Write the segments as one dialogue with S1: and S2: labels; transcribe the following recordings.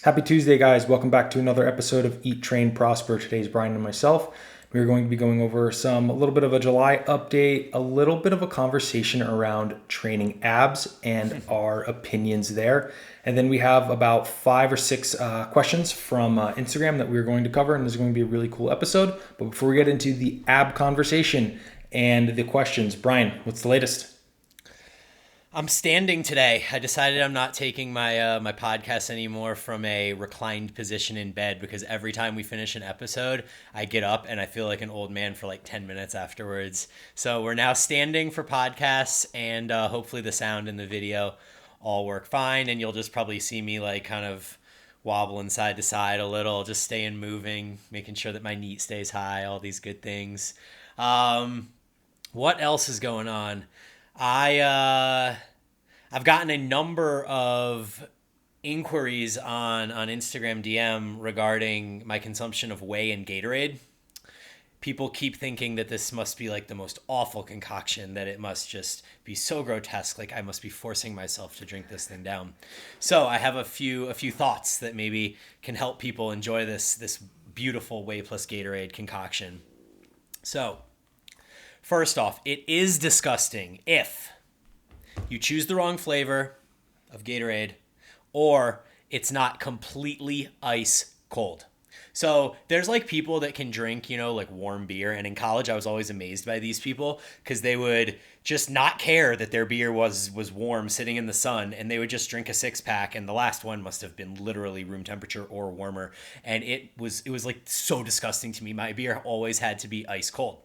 S1: Happy Tuesday, guys. Welcome back to another episode of Eat, Train, Prosper. Today's Brian and myself. We're going to be going over a little bit of a July update, a little bit of a conversation around training abs and our opinions there. And then we have about 5 or 6 questions from Instagram that we're going to cover, and this is going to be a really cool episode. But before we get into the ab conversation and the questions, Brian, what's the latest?
S2: I'm standing today. I decided I'm not taking my podcast anymore from a reclined position in bed because every time we finish an episode, I get up and I feel like an old man for like 10 minutes afterwards. So we're now standing for podcasts, and hopefully the sound and the video all work fine, and you'll just probably see me like kind of wobbling side to side a little, just staying moving, making sure that my knee stays high, all these good things. What else is going on? I've gotten a number of inquiries on Instagram DM regarding my consumption of Whey and Gatorade. People keep thinking that this must be like the most awful concoction, that it must just be so grotesque, like I must be forcing myself to drink this thing down. So I have a few thoughts that maybe can help people enjoy this beautiful Whey plus Gatorade concoction. So first off, it is disgusting if you choose the wrong flavor of Gatorade or it's not completely ice cold. So there's like people that can drink, like warm beer. And in college, I was always amazed by these people because they would just not care that their beer was warm sitting in the sun, and they would just drink a 6-pack. And the last one must have been literally room temperature or warmer. And it was like so disgusting to me. My beer always had to be ice cold.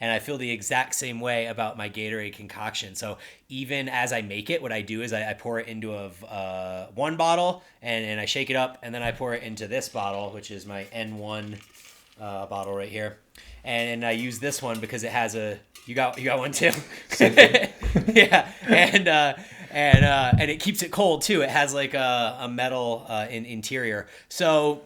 S2: And I feel the exact same way about my Gatorade concoction. So even as I make it, what I do is I pour it into one bottle and I shake it up, and then I pour it into this bottle, which is my N1 bottle right here. And I use this one because it has you got one too. Yeah, and it keeps it cold too. It has like a metal interior. So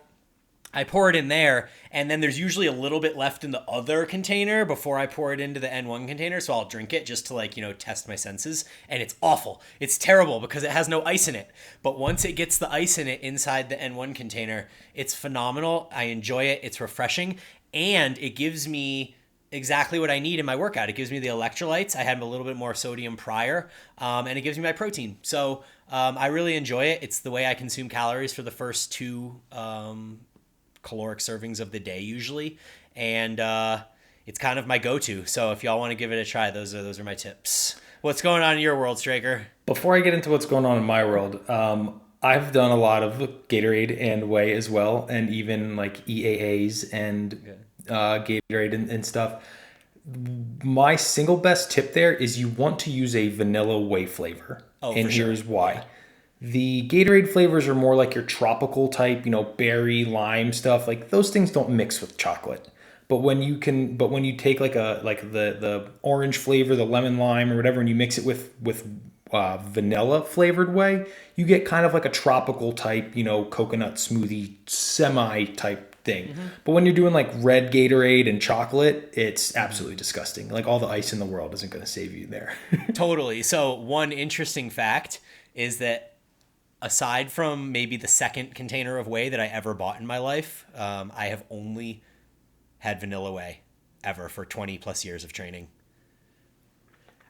S2: I pour it in there, and then there's usually a little bit left in the other container before I pour it into the N1 container. So I'll drink it just to test my senses. And it's awful. It's terrible because it has no ice in it. But once it gets the ice in it inside the N1 container, it's phenomenal. I enjoy it. It's refreshing. And it gives me exactly what I need in my workout. It gives me the electrolytes. I had a little bit more sodium prior, and it gives me my protein. So I really enjoy it. It's the way I consume calories for the first 2 caloric servings of the day usually, and it's kind of my go-to. So if y'all want to give it a try, those are my tips. What's going on in your world, Straker?
S1: Before I get into what's going on in my world, I've done a lot of Gatorade and Whey as well, and even like EAAs and Gatorade and stuff. My single best tip there is you want to use a vanilla Whey flavor.
S2: Oh,
S1: and
S2: for sure.
S1: here's why.
S2: Yeah.
S1: The Gatorade flavors are more like your tropical type, berry, lime stuff. Like those things don't mix with chocolate. But when you take the orange flavor, the lemon lime or whatever, and you mix it with vanilla flavored Whey, you get kind of like a tropical type, coconut smoothie semi type thing. Mm-hmm. But when you're doing like red Gatorade and chocolate, it's absolutely disgusting. Like all the ice in the world isn't going to save you there.
S2: Totally. So one interesting fact is that aside from maybe the second container of Whey that I ever bought in my life, I have only had vanilla Whey ever for 20 plus years of training.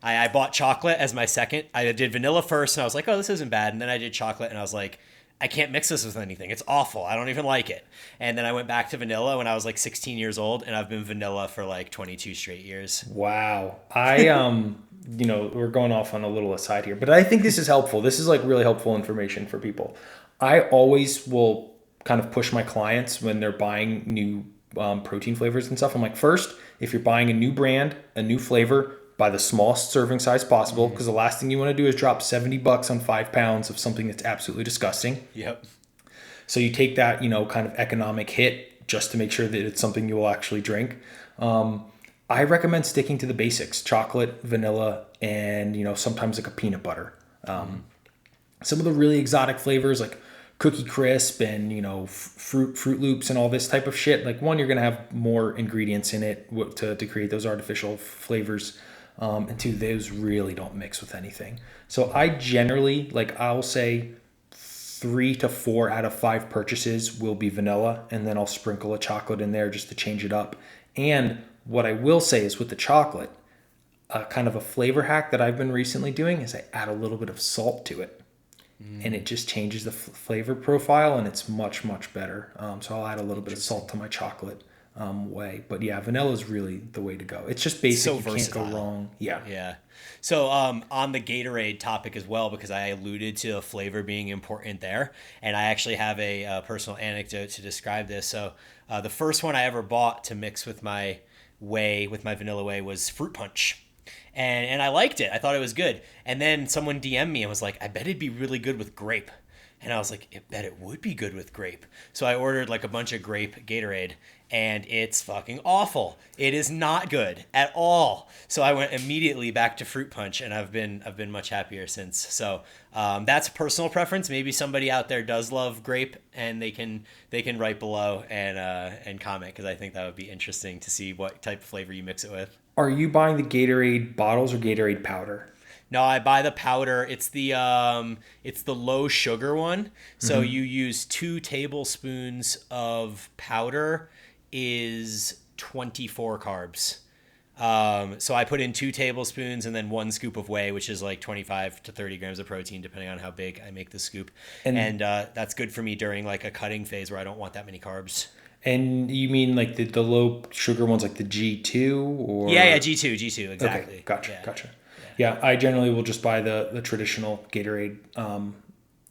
S2: I bought chocolate as my second. I did vanilla first, and I was like, oh, this isn't bad. And then I did chocolate, and I was like, I can't mix this with anything. It's awful. I don't even like it. And then I went back to vanilla when I was like 16 years old, and I've been vanilla for like 22 straight years.
S1: Wow. We're going off on a little aside here, but I think this is helpful. This is like really helpful information for people. I always will kind of push my clients when they're buying new protein flavors and stuff. I'm like, first, if you're buying a new brand, a new flavor, buy the smallest serving size possible, because the last thing you want to do is drop $70 on 5 pounds of something that's absolutely disgusting.
S2: Yep.
S1: So you take that, kind of economic hit just to make sure that it's something you will actually drink. I recommend sticking to the basics: chocolate, vanilla, and sometimes like a peanut butter. Some of the really exotic flavors like Cookie Crisp and Fruit Loops and all this type of shit. Like, one, you're gonna have more ingredients in it to create those artificial flavors, and two, those really don't mix with anything. So I generally, I'll say 3 to 4 out of 5 purchases will be vanilla, and then I'll sprinkle a chocolate in there just to change it up. And what I will say is with the chocolate, kind of a flavor hack that I've been recently doing is I add a little bit of salt to it. And it just changes the flavor profile, and it's much, much better. So I'll add a little bit of salt to my chocolate Whey. But yeah, vanilla is really the way to go. It's just basic.
S2: So
S1: you
S2: versatile.
S1: can't go wrong. Yeah.
S2: Yeah. So on the Gatorade topic as well, because I alluded to flavor being important there, and I actually have a personal anecdote to describe this. So the first one I ever bought to mix with my Whey, with my vanilla Whey, was fruit punch. And I liked it. I thought it was good. And then someone DM'd me and was like, I bet it'd be really good with grape. And I was like, I bet it would be good with grape. So I ordered like a bunch of grape Gatorade, and it's fucking awful. It is not good at all. So I went immediately back to fruit punch, and I've been much happier since. So that's personal preference. Maybe somebody out there does love grape, and they can write below and comment, because I think that would be interesting to see what type of flavor you mix it with.
S1: Are you buying the Gatorade bottles or Gatorade powder?
S2: No, I buy the powder. It's the low sugar one. So you use 2 tablespoons of powder is 24 carbs. So I put in 2 tablespoons and then 1 scoop of Whey, which is like 25 to 30 grams of protein, depending on how big I make the scoop. And that's good for me during like a cutting phase where I don't want that many carbs.
S1: And you mean like the low sugar ones, like the G2 or?
S2: Yeah, G2, exactly.
S1: Okay, gotcha. Yeah, I generally will just buy the traditional Gatorade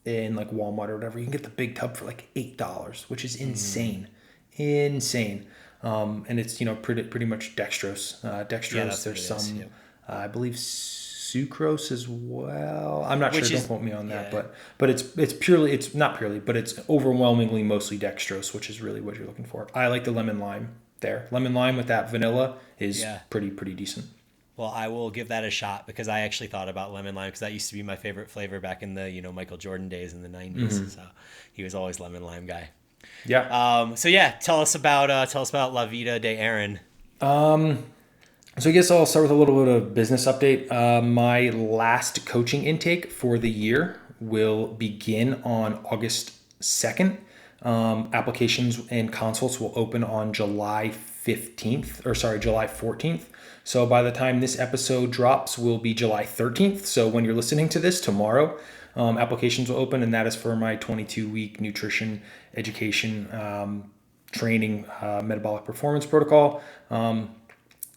S1: in like Walmart or whatever. You can get the big tub for like $8, which is insane. Insane. And it's, pretty much dextrose. Dextrose, there's some, I believe sucrose as well. I'm not sure, don't quote me on that, but it's not purely, but it's overwhelmingly mostly dextrose, which is really what you're looking for. I like the lemon lime there. Lemon lime with that vanilla is pretty decent.
S2: Well, I will give that a shot, because I actually thought about lemon lime, because that used to be my favorite flavor back in the Michael Jordan days in the 90s. So he was always lemon lime guy.
S1: Yeah.
S2: Tell us about La Vida de Aaron.
S1: So I guess I'll start with a little bit of business update. My last coaching intake for the year will begin on August 2nd. Applications and consults will open on July 14th. So by the time this episode drops, will be July 13th. So when you're listening to this tomorrow, applications will open, and that is for my 22-week nutrition education training metabolic performance protocol.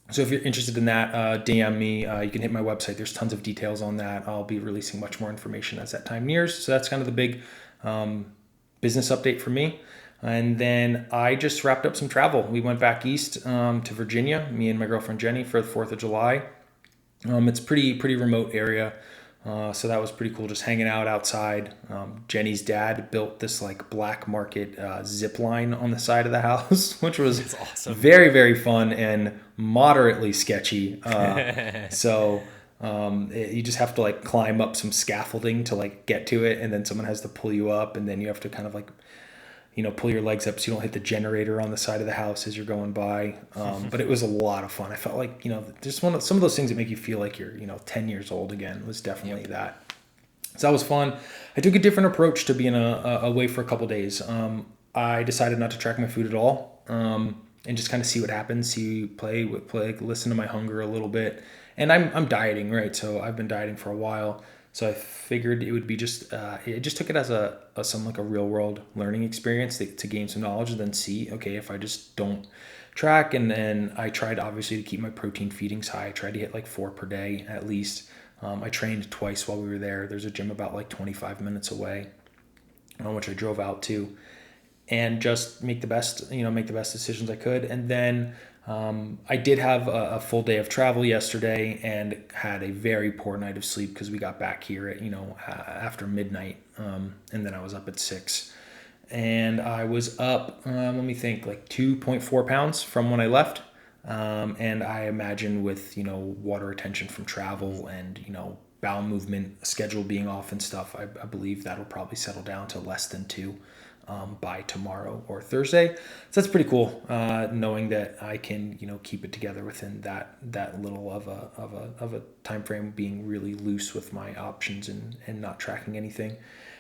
S1: So if you're interested in that, DM me. You can hit my website. There's tons of details on that. I'll be releasing much more information as that time nears. So that's kind of the big business update for me. And then I just wrapped up some travel. We went back east to Virginia, me and my girlfriend Jenny, for the 4th of July. It's pretty remote area. So that was pretty cool, just hanging out outside. Jenny's dad built this like black market zip line on the side of the house, which was awesome. Very, very fun and moderately sketchy. So you just have to like climb up some scaffolding to like get to it, and then someone has to pull you up, and then you have to kind of like pull your legs up so you don't hit the generator on the side of the house as you're going by. But it was a lot of fun. I felt like, just some of those things that make you feel like you're, 10 years old again was definitely that. So that was fun. I took a different approach to being away for a couple days. I decided not to track my food at all, and just kind of see what happens, listen to my hunger a little bit. And I'm dieting, right? So I've been dieting for a while. So I figured it would be I just took it as a real world learning experience to gain some knowledge, and then see, okay, if I just don't track, and then I tried obviously to keep my protein feedings high. I tried to hit like 4 per day at least. I trained twice while we were there. There's a gym about like 25 minutes away, which I drove out to, and just make the best decisions I could. And then I did have a full day of travel yesterday, and had a very poor night of sleep because we got back here at after midnight, and then I was up at 6, and I was up let me think, like 2.4 pounds from when I left, and I imagine with water retention from travel and bowel movement schedule being off and stuff, I believe that'll probably settle down to less than 2 by tomorrow or Thursday. So that's pretty cool, knowing that I can keep it together within that little of a time frame, being really loose with my options and not tracking anything.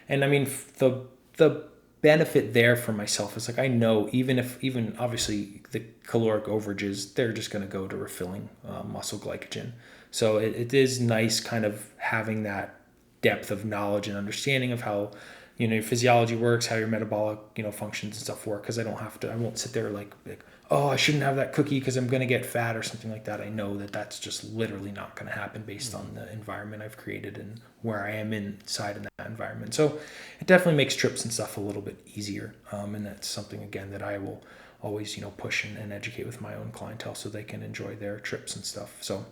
S1: And I mean, the the benefit there for myself is like I know even obviously the caloric overages, they're just going to go to refilling muscle glycogen. So it is nice kind of having that depth of knowledge and understanding of how your physiology works, how your metabolic functions and stuff work, because I won't sit there like oh, I shouldn't have that cookie because I'm going to get fat or something like that. I know that that's just literally not going to happen based on the environment I've created and where I am inside in that environment. So it definitely makes trips and stuff a little bit easier. And that's something, again, that I will always, push and educate with my own clientele so they can enjoy their trips and stuff. So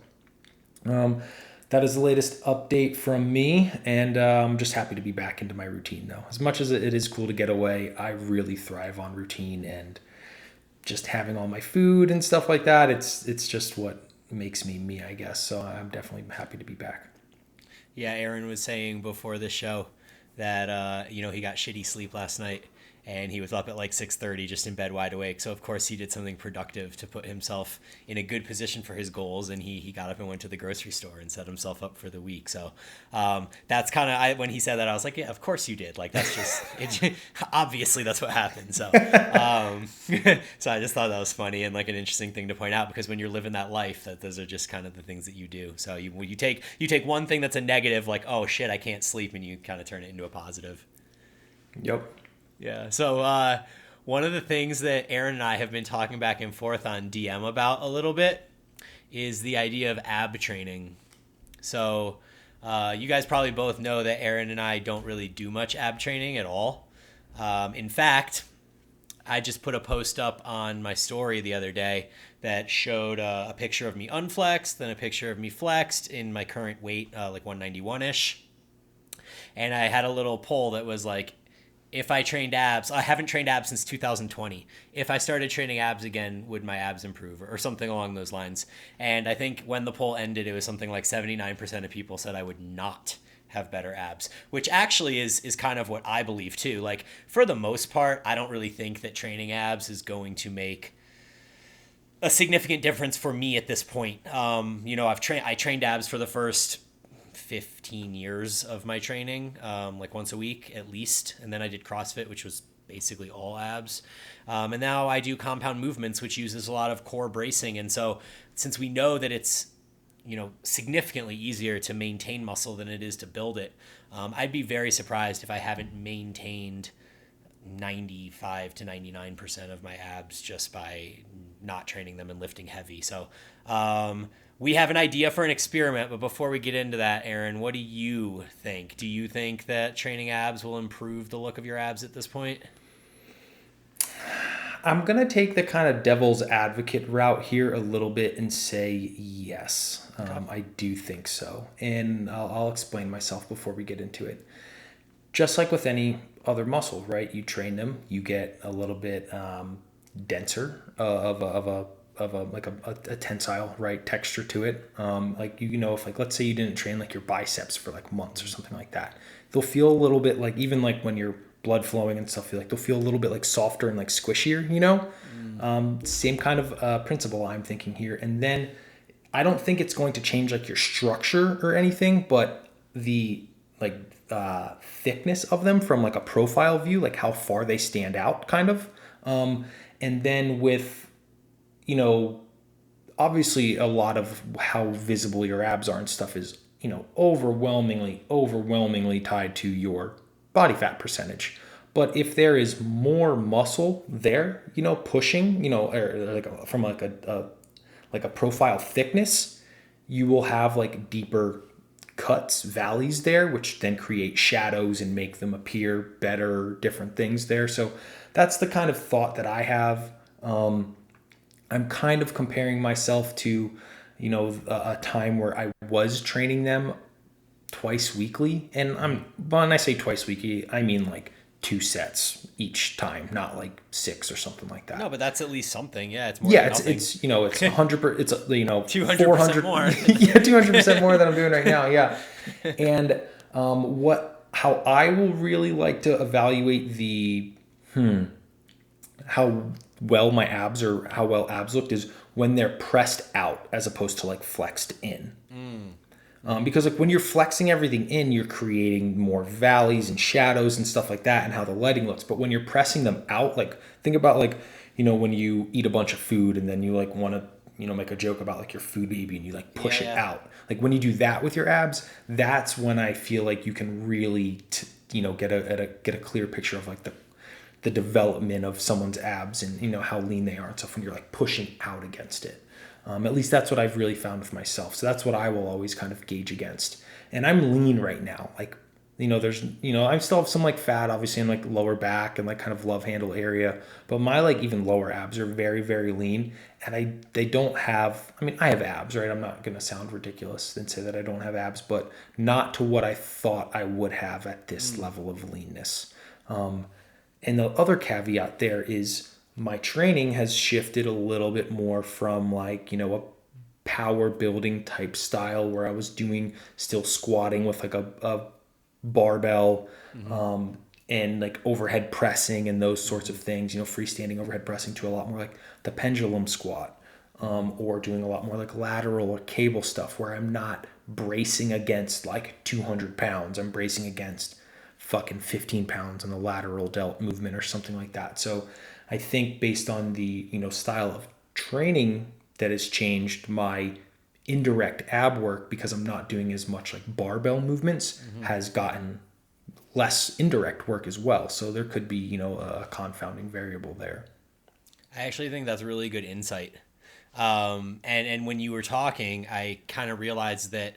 S1: that is the latest update from me, and I'm just happy to be back into my routine, though. As much as it is cool to get away, I really thrive on routine and just having all my food and stuff like that. It's just what makes me, I guess. So I'm definitely happy to be back.
S2: Yeah, Aaron was saying before the show that he got shitty sleep last night, and he was up at like 6:30 just in bed wide awake. So of course he did something productive to put himself in a good position for his goals, and he got up and went to the grocery store and set himself up for the week. So that's kind of, when he said that, I was like, yeah, of course you did. Like, that's just obviously that's what happened. So so I just thought that was funny and like an interesting thing to point out, because when you're living that life, that those are just kind of the things that you do. So you take one thing that's a negative, like, oh shit, I can't sleep, and you kind of turn it into a positive.
S1: Yep.
S2: Yeah. So one of the things that Aaron and I have been talking back and forth on DM about a little bit is the idea of ab training. So you guys probably both know that Aaron and I don't really do much ab training at all. In fact, I just put a post up on my story the other day that showed a picture of me unflexed, then a picture of me flexed in my current weight, like 191-ish. And I had a little poll that was like, if I trained abs, I haven't trained abs since 2020. If I started training abs again, would my abs improve, or something along those lines? And I think when the poll ended, it was something like 79% of people said I would not have better abs, which actually is kind of what I believe too. Like, for the most part, I don't really think that training abs is going to make a significant difference for me at this point. I trained abs for the first 15 years of my training, like once a week at least. And then I did CrossFit, which was basically all abs. And now I do compound movements, which uses a lot of core bracing. And so since we know that it's, significantly easier to maintain muscle than it is to build it, I'd be very surprised if I haven't maintained 95 to 99% of my abs just by not training them and lifting heavy. So, we have an idea for an experiment, but before we get into that, Aaron, what do you think? Do you think that training abs will improve the look of your abs at this point?
S1: I'm going to take the kind of devil's advocate route here a little bit and say yes. Okay. I do think so. And I'll explain myself before we get into it. Just like with any other muscle, right? You train them, you get a little bit denser of a tensile, right, texture to it. If let's say you didn't train like your biceps for like months or something like that, they'll feel a little bit like, even like when you're blood flowing and stuff, they'll feel a little bit like softer and like squishier, same kind of principle I'm thinking here. And then I don't think it's going to change like your structure or anything, but the thickness of them from like a profile view, like how far they stand out kind of. And then with, obviously a lot of how visible your abs are and stuff is, overwhelmingly tied to your body fat percentage. But if there is more muscle there, pushing, from a profile thickness, you will have like deeper cuts, valleys there, which then create shadows and make them appear better, different things there. So that's the kind of thought that I have. I'm kind of comparing myself to, a time where I was training them twice weekly. And when I say twice weekly, I mean like 2 sets each time, not like 6 or something like that.
S2: No, but that's at least something. Yeah, it's more than nothing.
S1: It's 100%, it's
S2: 200%
S1: 400
S2: more.
S1: Yeah, 200% more than I'm doing right now. Yeah. And how I will really like to evaluate how well my abs or how well abs looked is when they're pressed out as opposed to like flexed in. Because like when you're flexing everything in, you're creating more valleys and shadows and stuff like that, and how the lighting looks. But when you're pressing them out, like think about like, when you eat a bunch of food and then you like want to, make a joke about like your food baby and you like push it out. Like when you do that with your abs, that's when I feel like you can really, get a clear picture of like the development of someone's abs and how lean they are and stuff when you're like pushing out against it. At least that's what I've really found with myself. So that's what I will always kind of gauge against. And I'm lean right now. Like, there's, I still have some like fat obviously in like lower back and like kind of love handle area, but my like even lower abs are very, very lean. And they don't have, I have abs, right? I'm not going to sound ridiculous and say that I don't have abs, but not to what I thought I would have at this level of leanness. And the other caveat there is my training has shifted a little bit more from like, a power building type style where I was doing still squatting with like a barbell, and like overhead pressing and those sorts of things, freestanding overhead pressing, to a lot more like the pendulum squat, or doing a lot more like lateral or cable stuff where I'm not bracing against like 200 pounds. I'm bracing against fucking 15 pounds on the lateral delt movement or something like that. So I think based on the, style of training that has changed, my indirect ab work, because I'm not doing as much like barbell movements, has gotten less indirect work as well. So there could be, a confounding variable there.
S2: I actually think that's really good insight. And when you were talking, I kind of realized that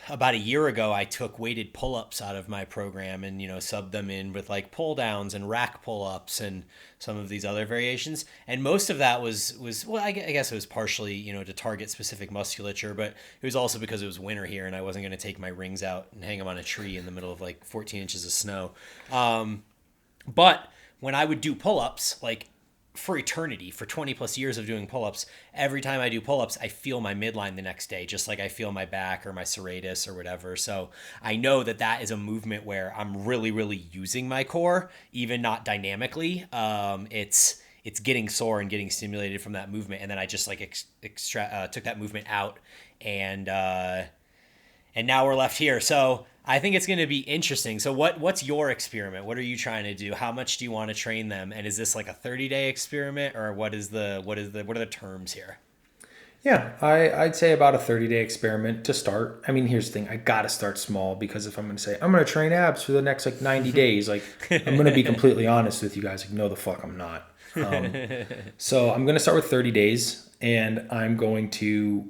S2: about a year ago, I took weighted pull-ups out of my program and, subbed them in with like pull downs and rack pull-ups and some of these other variations. And most of that was well, I guess it was partially, to target specific musculature, but it was also because it was winter here and I wasn't going to take my rings out and hang them on a tree in the middle of like 14 inches of snow. But when I would do pull-ups, like for eternity, for 20 plus years of doing pull-ups, every time I do pull-ups, I feel my midline the next day, just like I feel my back or my serratus or whatever. So I know that is a movement where I'm really, really using my core, even not dynamically. It's getting sore and getting stimulated from that movement. And then I just like took that movement out and now we're left here. So I think it's going to be interesting. So what's your experiment? What are you trying to do? How much do you want to train them? And is this like a 30-day experiment, or what are the terms here?
S1: Yeah, I'd say about a 30-day experiment to start. Here's the thing. I got to start small, because if I'm going to say I'm going to train abs for the next like 90 days, like I'm going to be completely honest with you guys. Like, no, the fuck I'm not. So I'm going to start with 30 days and I'm going to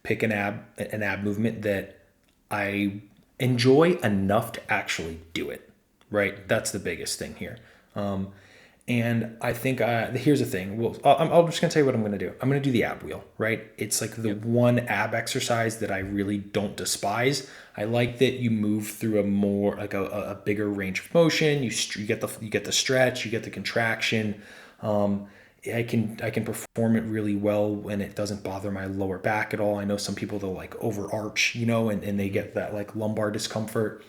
S1: pick an ab movement that I enjoy enough to actually do it, right? That's the biggest thing here. And I think here's the thing. Well, I'm just going to tell you what I'm going to do. I'm going to do the ab wheel, right? It's like the one ab exercise that I really don't despise. I like that you move through a more like a bigger range of motion. You get the stretch, you get the contraction. I can perform it really well and it doesn't bother my lower back at all. I know some people, they'll like overarch, and they get that like lumbar discomfort.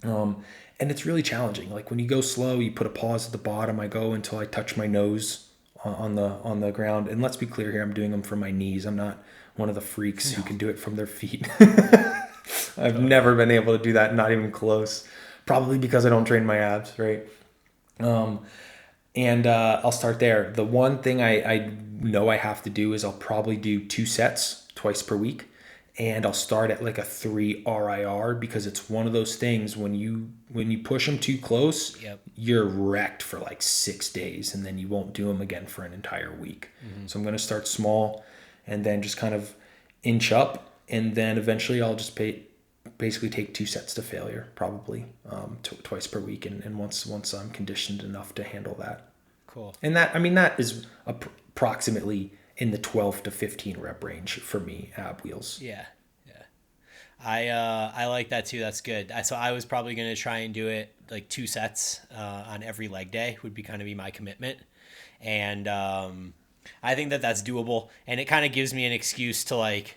S1: And it's really challenging. Like when you go slow, you put a pause at the bottom. I go until I touch my nose on the ground. And let's be clear here, I'm doing them from my knees. I'm not one of the freaks who can do it from their feet. I've never been able to do that, not even close. Probably because I don't train my abs, right? And I'll start there. The one thing I know I have to do is I'll probably do 2 sets twice per week. And I'll start at like a 3 RIR, because it's one of those things when you push them too close, you're wrecked for like 6 days and then you won't do them again for an entire week. So I'm going to start small and then just kind of inch up. And then eventually I'll just basically take 2 sets to failure, probably twice per week. And once I'm conditioned enough to handle that.
S2: Cool.
S1: And that is approximately in the 12 to 15 rep range for me, ab wheels.
S2: Yeah. I like that too. That's good. So I was probably going to try and do it like 2 sets on every leg day would be my commitment. And I think that's doable. And it kind of gives me an excuse to like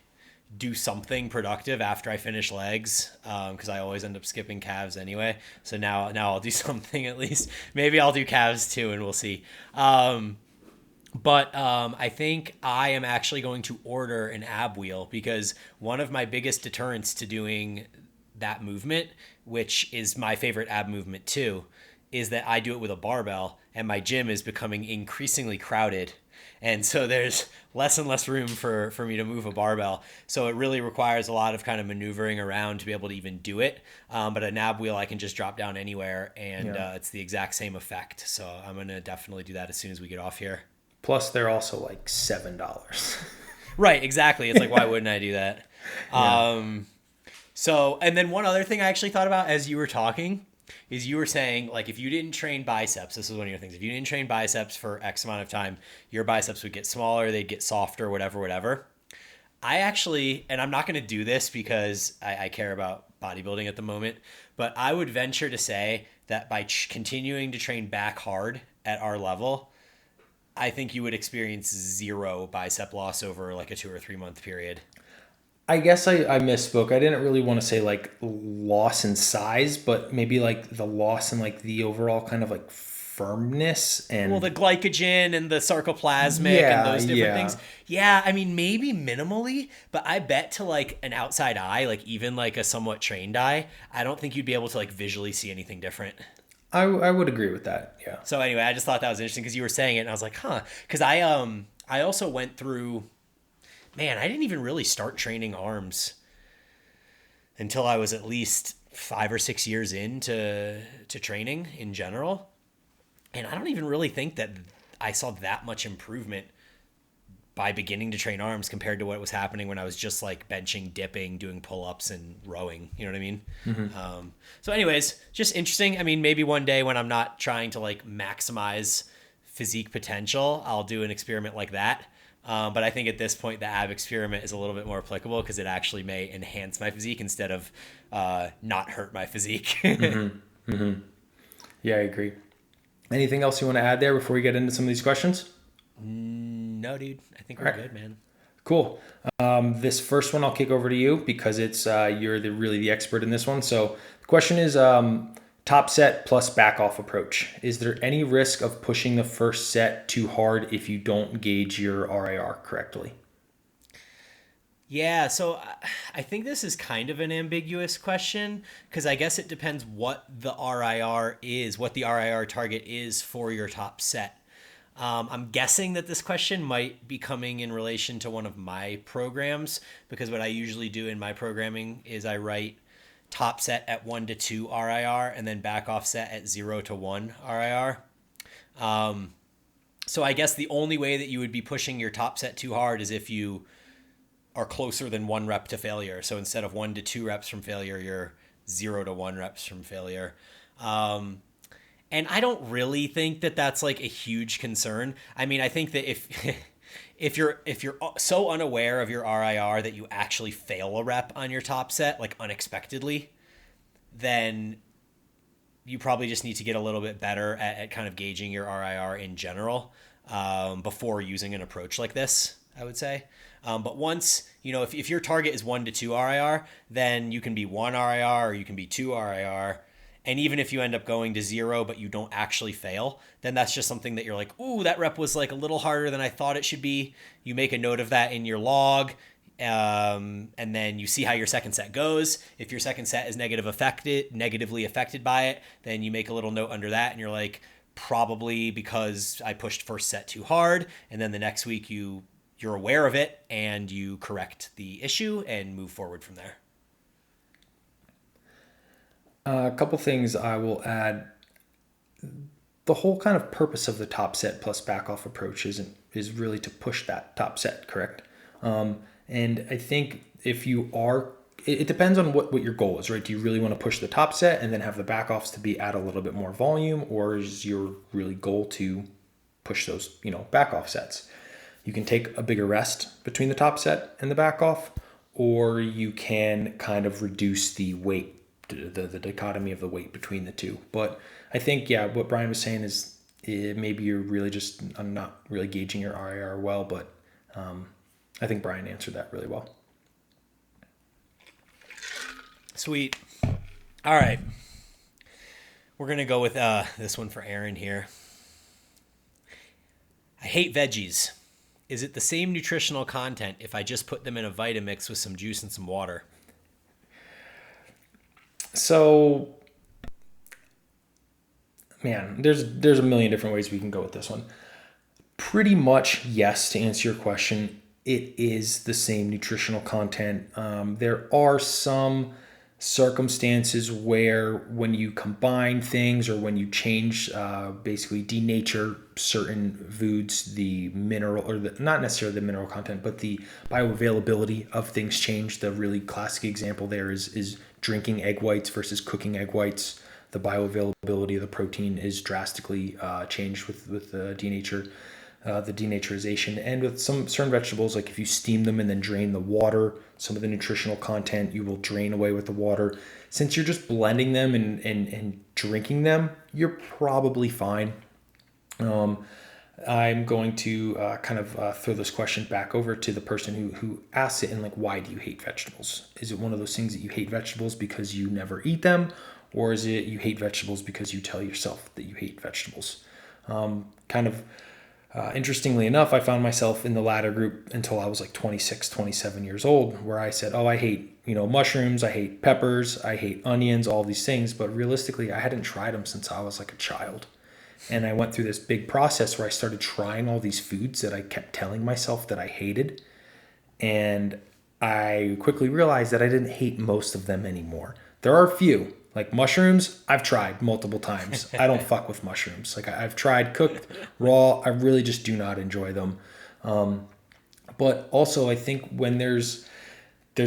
S2: do something productive after I finish legs, because I always end up skipping calves anyway. So now I'll do something at least. Maybe I'll do calves too, and we'll see. But I think I am actually going to order an ab wheel because one of my biggest deterrents to doing that movement, which is my favorite ab movement too, is that I do it with a barbell and my gym is becoming increasingly crowded. And so there's less and less room for me to move a barbell. So it really requires a lot of kind of maneuvering around to be able to even do it. But a ab wheel, I can just drop down anywhere and
S1: Yeah.
S2: it's the exact same effect. So I'm going to definitely do that as soon as we get off here.
S1: Plus, they're also like $7.
S2: Right, exactly. It's like, why wouldn't I do that?
S1: Yeah.
S2: So, and then one other thing I actually thought about as you were talking is you were saying, like, if you didn't train biceps, this is one of your things. If you didn't train biceps for X amount of time, your biceps would get smaller, they'd get softer, whatever, whatever. I actually, and I'm not going to do this because I care about bodybuilding at the moment, but I would venture to say that by continuing to train back hard at our level, I think you would experience zero bicep loss over like a 2 or 3 month period.
S1: I guess I misspoke. I didn't really want to say like loss in size, but maybe like the loss in like the overall kind of like firmness
S2: Well,
S1: and
S2: the glycogen and the sarcoplasmic and
S1: yeah,
S2: those different
S1: yeah.
S2: things. Yeah, I mean, maybe minimally, but I bet to like an outside eye, like even like a somewhat trained eye, I don't think you'd be able to like visually see anything different.
S1: I would agree with that. Yeah.
S2: So anyway, I just thought that was interesting because you were saying it and I was like, huh. Because I also went through, man, I didn't even really start training arms until I was at least 5 or 6 years into training in general. And I don't even really think that I saw that much improvement by beginning to train arms compared to what was happening when I was just like benching, dipping, doing pull ups, and rowing. You know what I mean? So, anyways, just interesting. I mean, maybe one day when I'm not trying to like maximize physique potential, I'll do an experiment like that. But I think at this point, the ab experiment is a little bit more applicable because it actually may enhance my physique instead of not hurt my physique.
S1: Yeah, I agree. Anything else you want to add there before we get into some of these questions?
S2: No, dude, I think
S1: All
S2: we're
S1: right.
S2: good, man.
S1: Cool. This first one I'll kick over to you because it's you're really the expert in this one. So the question is top set plus back off approach. Is there any risk of pushing the first set too hard if you don't gauge your RIR correctly?
S2: Yeah, so I think this is kind of an ambiguous question because I guess it depends what the RIR is, what the RIR target is for your top set. I'm guessing that this question might be coming in relation to one of my programs because what I usually do in my programming is I write top set at 1 to 2 RIR and then back off set at 0 to 1 RIR. So I guess the only way that you would be pushing your top set too hard is if you are closer than 1 rep to failure. So instead of 1 to 2 reps from failure, you're 0 to 1 reps from failure. And I don't really think that that's like a huge concern. I mean, I think that if if you're so unaware of your RIR that you actually fail a rep on your top set like unexpectedly, then you probably just need to get a little bit better at kind of gauging your RIR in general before using an approach like this, I would say. But once, if your target is 1 to 2 RIR, then you can be 1 RIR or you can be 2 RIR. And even if you end up going to 0, but you don't actually fail, then that's just something that you're like, ooh, that rep was like a little harder than I thought it should be. You make a note of that in your log. And then you see how your second set goes. If your second set is negatively affected by it, then you make a little note under that and you're like, probably because I pushed first set too hard. And then the next week you're aware of it and you correct the issue and move forward from there.
S1: A couple things I will add. The whole kind of purpose of the top set plus back off approach is really to push that top set, correct? And I think if you are, it depends on what your goal is, right? Do you really want to push the top set and then have the back offs to be at a little bit more volume, or is your really goal to push those, back off sets? You can take a bigger rest between the top set and the back off, or you can kind of reduce the weight, the dichotomy of the weight between the two. But I think, yeah, what Brian was saying is maybe you're really just not really gauging your RIR well, but I think Brian answered that really well.
S2: Sweet. All right. We're going to go with this one for Aaron here. I hate veggies. Is it the same nutritional content if I just put them in a Vitamix with some juice and some water?
S1: So, man, there's a million different ways we can go with this one. Pretty much, yes, to answer your question, it is the same nutritional content. There are some circumstances where when you combine things or when you change, basically denature certain foods, the mineral or not necessarily the mineral content, but the bioavailability of things change. The really classic example there is drinking egg whites versus cooking egg whites. The bioavailability of the protein is drastically changed with the denaturization. And with some certain vegetables, like if you steam them and then drain the water, some of the nutritional content you will drain away with the water. Since you're just blending them and drinking them, you're probably fine. I'm going to throw this question back over to the person who asked it, and like, why do you hate vegetables? Is it one of those things that you hate vegetables because you never eat them, or is it you hate vegetables because you tell yourself that you hate vegetables? Interestingly enough, I found myself in the latter group until I was like 26, 27 years old, where I said, oh, I hate, mushrooms, I hate peppers, I hate onions, all these things. But realistically, I hadn't tried them since I was like a child. And I went through this big process where I started trying all these foods that I kept telling myself that I hated. And I quickly realized that I didn't hate most of them anymore. There are a few, like mushrooms, I've tried multiple times. I don't fuck with mushrooms. Like I've tried cooked, raw. I really just do not enjoy them. But also I think when there's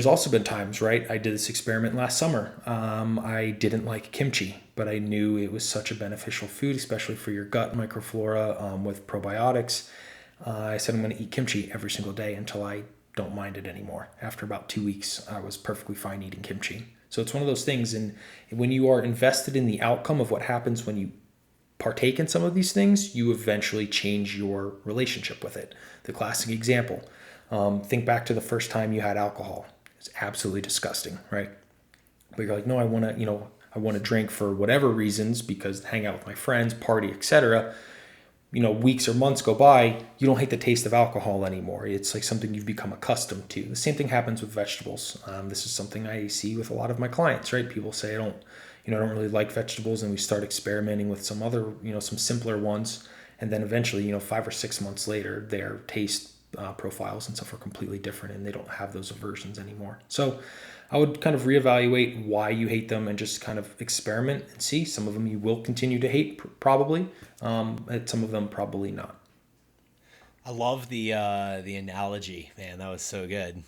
S1: also been times, right? I did this experiment last summer. I didn't like kimchi, but I knew it was such a beneficial food, especially for your gut microflora with probiotics. I said I'm going to eat kimchi every single day until I don't mind it anymore. After about 2 weeks, I was perfectly fine eating kimchi. So it's one of those things. And when you are invested in the outcome of what happens when you partake in some of these things, you eventually change your relationship with it. The classic example, think back to the first time you had alcohol. It's absolutely disgusting, right? But you're like, no, I want to drink for whatever reasons, because hang out with my friends, party, etc. Weeks or months go by, you don't hate the taste of alcohol anymore. It's like something you've become accustomed to. The same thing happens with vegetables. This is something I see with a lot of my clients, right? People say I don't really like vegetables, and we start experimenting with some other, some simpler ones, and then eventually, 5 or 6 months later, their taste profiles and stuff are completely different, and they don't have those aversions anymore. So I would kind of reevaluate why you hate them and just kind of experiment and see. Some of them you will continue to hate, probably. And some of them probably not.
S2: I love the analogy, man. That was so good.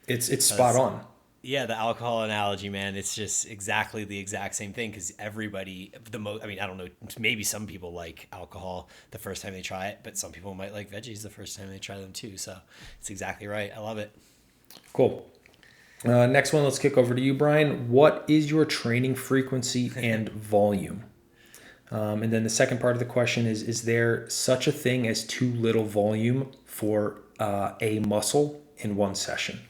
S1: It's spot on.
S2: Yeah, the alcohol analogy, man. It's just exactly the exact same thing, because everybody, I mean, I don't know. Maybe some people like alcohol the first time they try it, but some people might like veggies the first time they try them too. So it's exactly right. I love it.
S1: Cool. Next one, let's kick over to you, Brian. What is your training frequency and volume? And then the second part of the question is there such a thing as too little volume for a muscle in one session?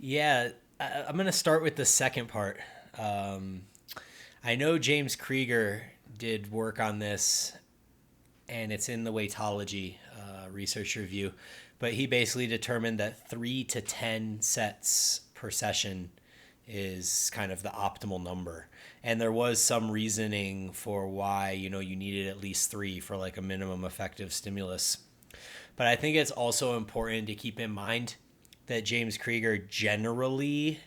S2: Yeah, I'm going to start with the second part. I know James Krieger did work on this, and it's in the Weightology research review, but he basically determined that 3 to 10 sets per session is kind of the optimal number. And there was some reasoning for why, you needed at least 3 for like a minimum effective stimulus. But I think it's also important to keep in mind that James Krieger generally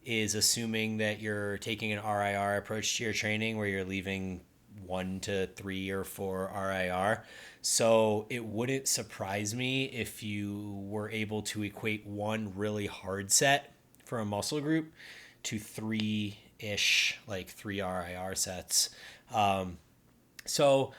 S2: is assuming that you're taking an RIR approach to your training, where you're leaving 1 to 3 or 4 RIR. So it wouldn't surprise me if you were able to equate one really hard set for a muscle group to 3-ish, like 3 RIR sets. So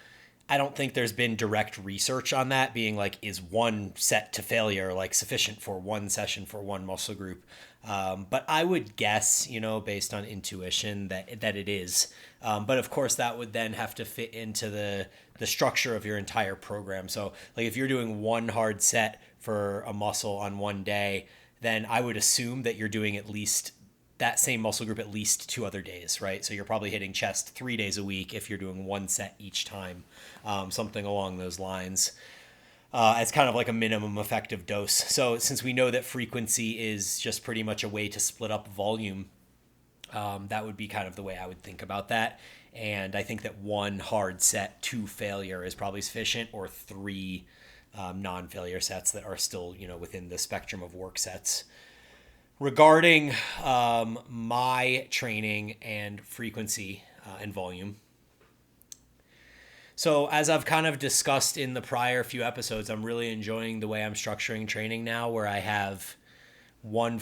S2: I don't think there's been direct research on that being like, is one set to failure like sufficient for one session for one muscle group? But I would guess, based on intuition that it is. But of course that would then have to fit into the structure of your entire program. So like if you're doing one hard set for a muscle on one day, then I would assume that you're doing at least that same muscle group at least 2 other days, right? So you're probably hitting chest 3 days a week if you're doing one set each time, something along those lines. as kind of like a minimum effective dose. So since we know that frequency is just pretty much a way to split up volume, that would be kind of the way I would think about that. And I think that one hard set to failure is probably sufficient, or three non-failure sets that are still, within the spectrum of work sets. Regarding my training and frequency and volume. So as I've kind of discussed in the prior few episodes, I'm really enjoying the way I'm structuring training now, where I have I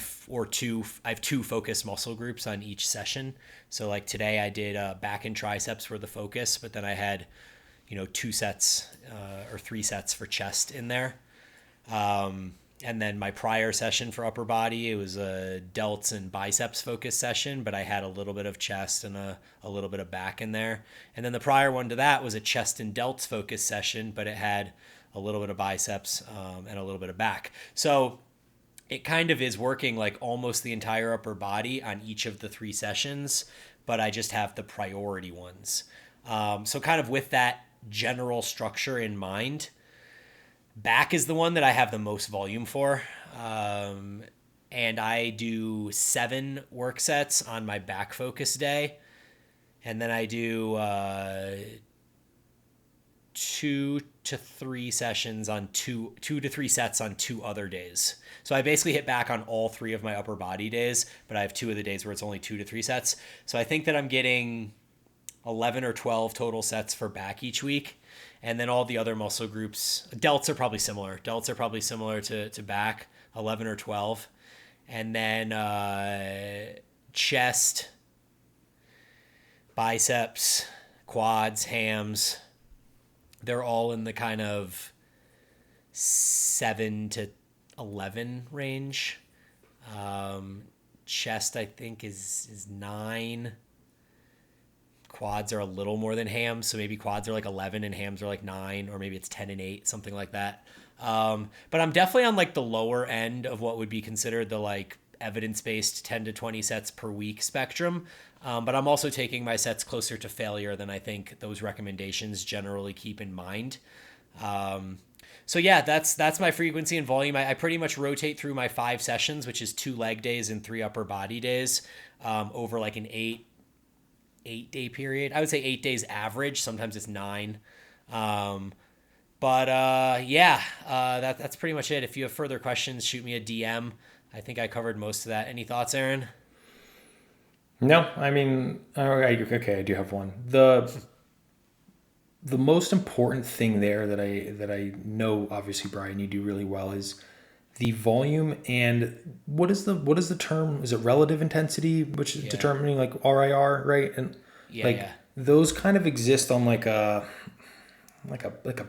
S2: have two focus muscle groups on each session. So like today I did back and triceps were the focus, but then I had, two sets or three sets for chest in there. And then my prior session for upper body, it was a delts and biceps focus session, but I had a little bit of chest and a little bit of back in there. And then the prior one to that was a chest and delts focus session, but it had a little bit of biceps and a little bit of back. So it kind of is working like almost the entire upper body on each of the three sessions, but I just have the priority ones. So kind of with that general structure in mind, back is the one that I have the most volume for. And I do 7 work sets on my back focus day. And then I do 2 to 3 sessions on 2 to 3 sets on 2 other days. So I basically hit back on all 3 of my upper body days, but I have 2 of the days where it's only 2 to 3 sets. So I think that I'm getting 11 or 12 total sets for back each week. And then all the other muscle groups, delts are probably similar. Delts are probably similar to back, 11 or 12. And then chest, biceps, quads, hams, they're all in the kind of 7 to 11 range. Chest, I think, is 9. Quads are a little more than hams, so maybe quads are like 11 and hams are like 9, or maybe it's 10 and 8, something like that. But I'm definitely on like the lower end of what would be considered the like evidence-based 10 to 20 sets per week spectrum. But I'm also taking my sets closer to failure than I think those recommendations generally keep in mind. So yeah, that's my frequency and volume. I pretty much rotate through my 5 sessions, which is 2 leg days and 3 upper body days, over like an 8-day period. I would say 8 days average. Sometimes it's 9. That's pretty much it. If you have further questions, shoot me a DM. I think I covered most of that. Any thoughts, Aaron?
S1: No, I mean, okay, I do have one. The most important thing there that I know, obviously, Brian, you do really well, is the volume. And what is the term? Is it relative intensity, which is determining like RIR, right? And those kind of exist on like a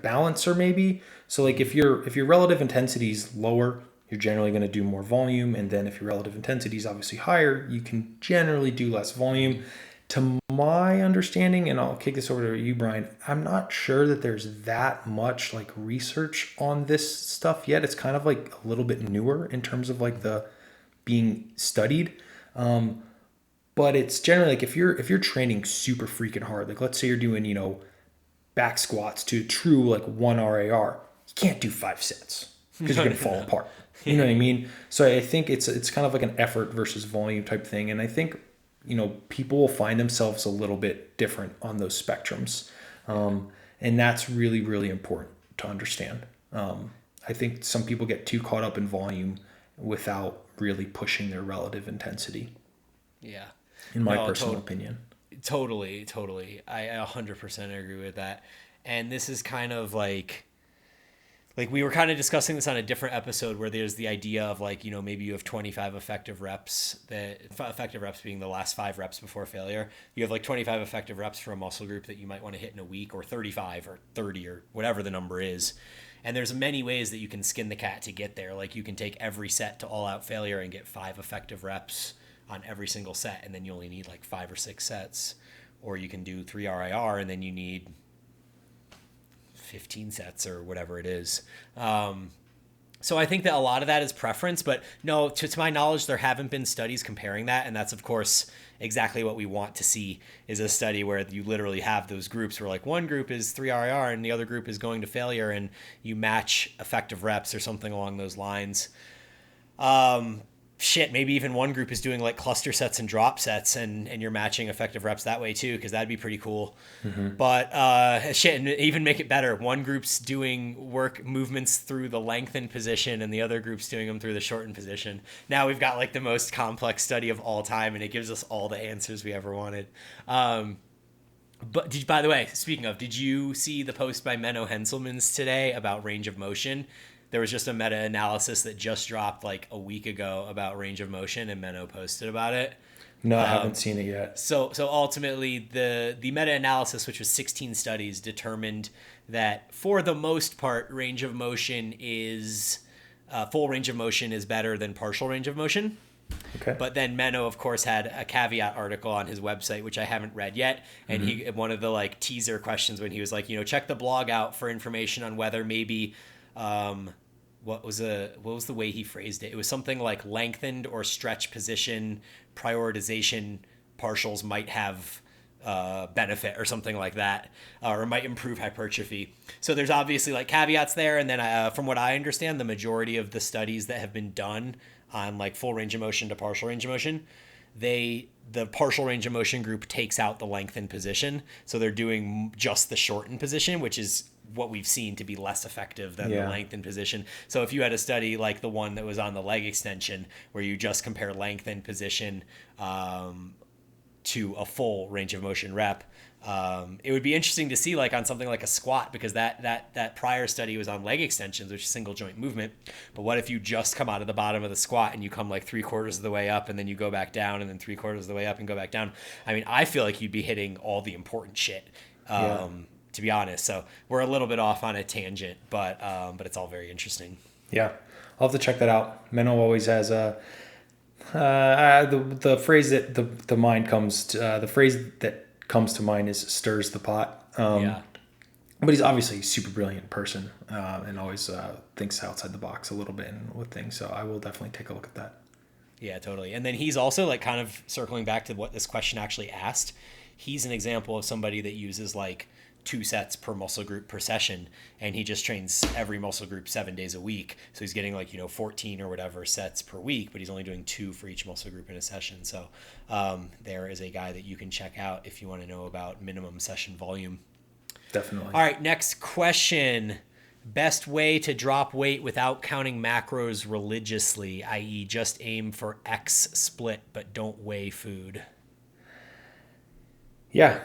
S1: balancer maybe. So like if your relative intensity is lower, you're generally going to do more volume, and then if your relative intensity is obviously higher, you can generally do less volume. To my understanding, and I'll kick this over to you, Brian, I'm not sure that there's that much like research on this stuff yet. It's kind of like a little bit newer in terms of like the being studied. But it's generally like if you're training super freaking hard, like let's say you're doing, back squats to true like 1 RAR, you can't do 5 sets because you're going to fall apart. You know what I mean? So I think it's kind of like an effort versus volume type thing. And I think, people will find themselves a little bit different on those spectrums. And that's really, really important to understand. I think some people get too caught up in volume without really pushing their relative intensity.
S2: Yeah.
S1: In my personal opinion.
S2: Totally. I 100% agree with that. And this is kind of like we were kind of discussing this on a different episode, where there's the idea of like, maybe you have 25 effective reps, effective reps being the last 5 reps before failure. You have like 25 effective reps for a muscle group that you might want to hit in a week, or 35 or 30 or whatever the number is. And there's many ways that you can skin the cat to get there. Like you can take every set to all out failure and get 5 effective reps on every single set, and then you only need like 5 or 6 sets. Or you can do 3 RIR and then you need 15 sets or whatever it is. So I think that a lot of that is preference, but no, to my knowledge, there haven't been studies comparing that. And that's, of course, exactly what we want to see is a study where you literally have those groups where like one group is 3 RIR and the other group is going to failure and you match effective reps or something along those lines. Maybe even one group is doing like cluster sets and drop sets and you're matching effective reps that way too, because that'd be pretty cool. But and even make it better. One group's doing work movements through the lengthened position and the other group's doing them through the shortened position. Now we've got like the most complex study of all time and it gives us all the answers we ever wanted. By the way, speaking of, did you see the post by Menno Henselmans today about range of motion? There was just a meta-analysis that just dropped like a week ago about range of motion, and Menno posted about it.
S1: No, I haven't seen it yet.
S2: So ultimately, the meta-analysis, which was 16 studies, determined that for the most part, range of motion is full range of motion is better than partial range of motion.
S1: Okay.
S2: But then Menno, of course, had a caveat article on his website, which I haven't read yet. And he one of the like teaser questions when he was like, check the blog out for information on whether maybe. What was the way he phrased it? It was something like lengthened or stretch position prioritization partials might have benefit or something like that, or might improve hypertrophy. So there's obviously like caveats there. And then from what I understand, the majority of the studies that have been done on like full range of motion to partial range of motion, the partial range of motion group takes out the lengthened position. So they're doing just the shortened position, which is what we've seen to be less effective than the lengthened position. So if you had a study like the one that was on the leg extension, where you just compare lengthened position to a full range of motion rep, it would be interesting to see like on something like a squat, because that prior study was on leg extensions, which is single joint movement. But what if you just come out of the bottom of the squat and you come like 3/4 of the way up and then you go back down and then 3/4 of the way up and go back down? I mean, I feel like you'd be hitting all the important shit. To be honest. So we're a little bit off on a tangent, but it's all very interesting.
S1: Yeah. I'll have to check that out. Menno always has the phrase that the mind comes to, the phrase that comes to mind is stirs the pot. But he's obviously a super brilliant person and always thinks outside the box a little bit with things. So I will definitely take a look at that.
S2: Yeah, totally. And then he's also like kind of circling back to what this question actually asked. He's an example of somebody that uses like 2 sets per muscle group per session, and he just trains every muscle group 7 days a week. So he's getting like 14 or whatever sets per week, but he's only doing 2 for each muscle group in a session. So there is a guy that you can check out if you want to know about minimum session volume.
S1: Definitely.
S2: All right, next question. Best way to drop weight without counting macros religiously, i.e. just aim for X split but don't weigh food.
S1: Yeah.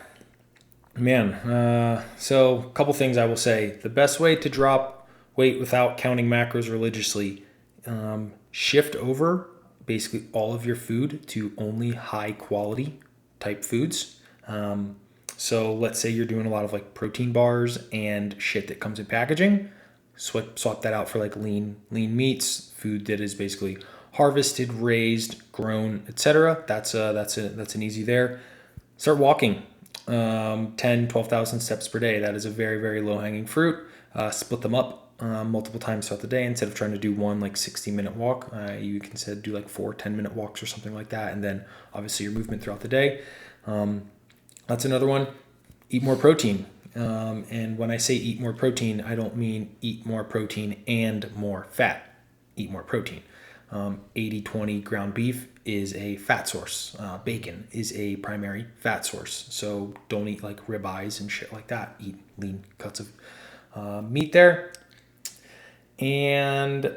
S1: Man, so a couple things I will say. The best way to drop weight without counting macros religiously, shift over basically all of your food to only high quality type foods. So let's say you're doing a lot of like protein bars and shit that comes in packaging. Swap that out for like lean meats, food that is basically harvested, raised, grown, etc. That's an easy there. Start walking. 12,000 steps per day. That is a very, very low hanging fruit. Split them up multiple times throughout the day. Instead of trying to do one like 60-minute walk, you can instead do like 4 10-minute walks or something like that. And then obviously your movement throughout the day. That's another one. Eat more protein. And when I say eat more protein, I don't mean eat more protein and more fat. Eat more protein. 80-20 ground beef is a fat source. Bacon is a primary fat source. So don't eat like ribeyes and shit like that. Eat lean cuts of meat there. And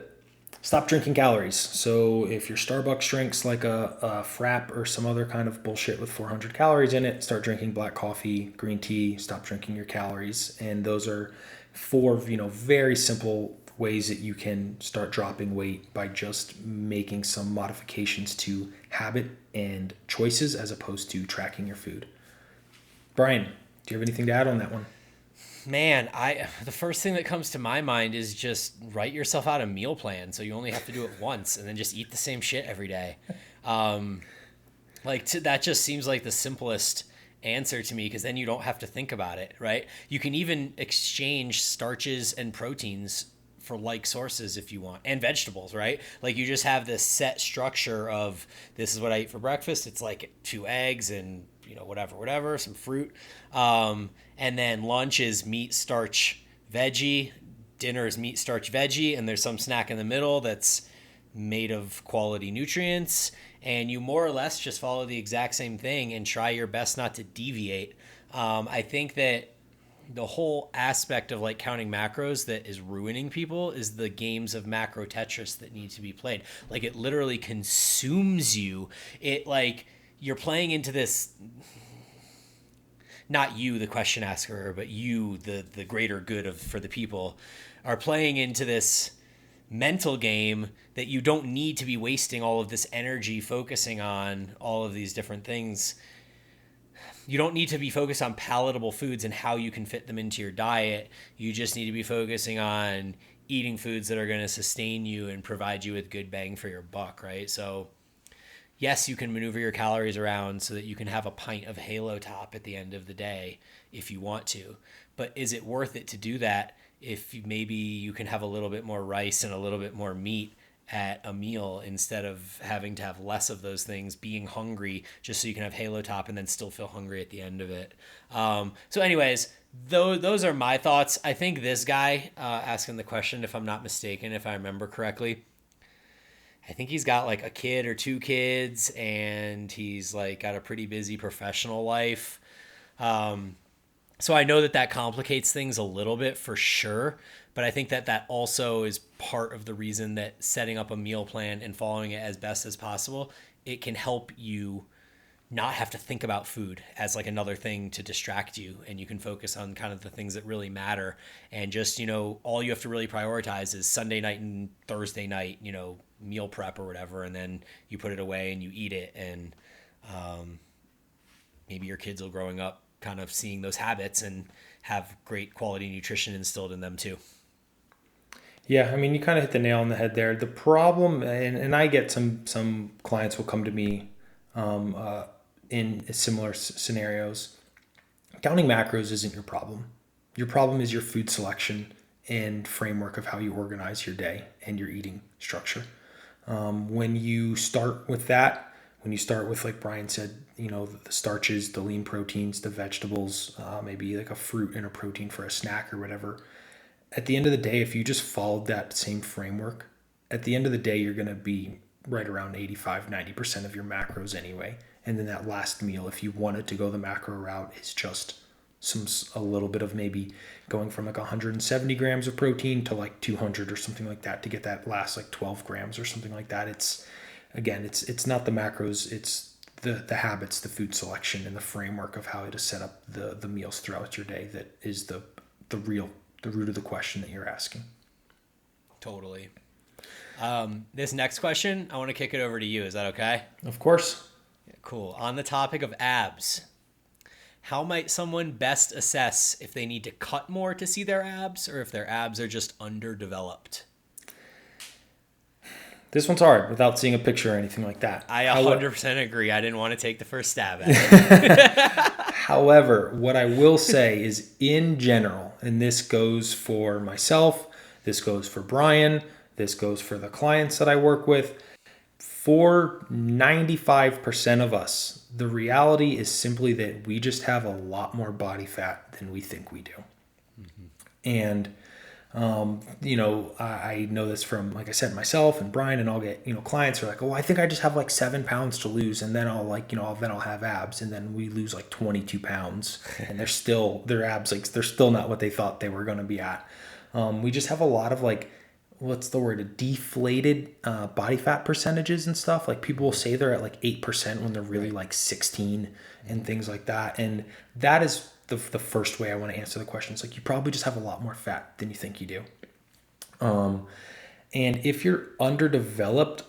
S1: stop drinking calories. So if your Starbucks drinks like a frap or some other kind of bullshit with 400 calories in it, start drinking black coffee, green tea, stop drinking your calories. And those are 4, very simple ways that you can start dropping weight by just making some modifications to habit and choices as opposed to tracking your food. Brian, do you have anything to add on that one?
S2: Man, the first thing that comes to my mind is just write yourself out a meal plan so you only have to do it once and then just eat the same shit every day. That just seems like the simplest answer to me, because then you don't have to think about it, right? You can even exchange starches and proteins for like sources if you want, and vegetables, right? Like you just have this set structure of this is what I eat for breakfast. It's like 2 eggs and whatever, some fruit, and then lunch is meat, starch, veggie. Dinner is meat, starch, veggie, and there's some snack in the middle that's made of quality nutrients, and you more or less just follow the exact same thing and try your best not to deviate. I think that the whole aspect of like counting macros that is ruining people is the games of macro Tetris that need to be played. Like it literally consumes you. It like you're playing into this, not you, the question asker, but you, the greater good of for the people, are playing into this mental game that you don't need to be wasting all of this energy focusing on all of these different things. You don't need to be focused on palatable foods and how you can fit them into your diet. You just need to be focusing on eating foods that are going to sustain you and provide you with good bang for your buck, right? So yes, you can maneuver your calories around so that you can have a pint of Halo Top at the end of the day if you want to. But is it worth it to do that if maybe you can have a little bit more rice and a little bit more meat at a meal instead of having to have less of those things, being hungry just so you can have Halo Top and then still feel hungry at the end of it? So anyways, those are my thoughts. I think this guy asking the question, if I'm not mistaken, if I remember correctly, I think he's got like a kid or 2 kids, and he's like got a pretty busy professional life. So I know that complicates things a little bit for sure, but I think that also is part of the reason that setting up a meal plan and following it as best as possible, it can help you not have to think about food as like another thing to distract you, and you can focus on kind of the things that really matter. And just, all you have to really prioritize is Sunday night and Thursday night, meal prep or whatever, and then you put it away and you eat it. And maybe your kids will growing up kind of seeing those habits and have great quality nutrition instilled in them too.
S1: Yeah, I mean, you kind of hit the nail on the head there. The problem, and I get some clients will come to me in similar scenarios. Counting macros isn't your problem. Your problem is your food selection and framework of how you organize your day and your eating structure. When you start with that, when you start with, like Brian said, the starches, the lean proteins, the vegetables, maybe like a fruit and a protein for a snack or whatever. At the end of the day, if you just followed that same framework, at the end of the day, you're going to be right around 85-90% of your macros anyway. And then that last meal, if you wanted to go the macro route, is just a little bit of maybe going from like 170 grams of protein to like 200 or something like that to get that last like 12 grams or something like that. It's not the macros, it's the habits, the food selection, and the framework of how to set up the meals throughout your day that is the root of the question that you're asking.
S2: Totally. This next question, I want to kick it over to you. Is that okay?
S1: Of course.
S2: Yeah, cool. On the topic of abs, how might someone best assess if they need to cut more to see their abs or if their abs are just underdeveloped?
S1: This one's hard without seeing a picture or anything like that.
S2: I 100% agree. I didn't want to take the first stab at it.
S1: However, what I will say is, in general, and this goes for myself, this goes for Brian, this goes for the clients that I work with, for 95% of us, the reality is simply that we just have a lot more body fat than we think we do. Mm-hmm. And I know this from, like I said, myself and Brian, and I'll get, clients are like, oh, I think I just have like 7 pounds to lose. And then I'll have abs. And then we lose like 22 pounds and their abs, like they're still not what they thought they were going to be at. We just have a lot of like, what's the word? Deflated body fat percentages and stuff. Like people will say they're at like 8% when they're really like 16 and things like that. And that is the first way I want to answer the question. It's like, you probably just have a lot more fat than you think you do. And if you're underdeveloped,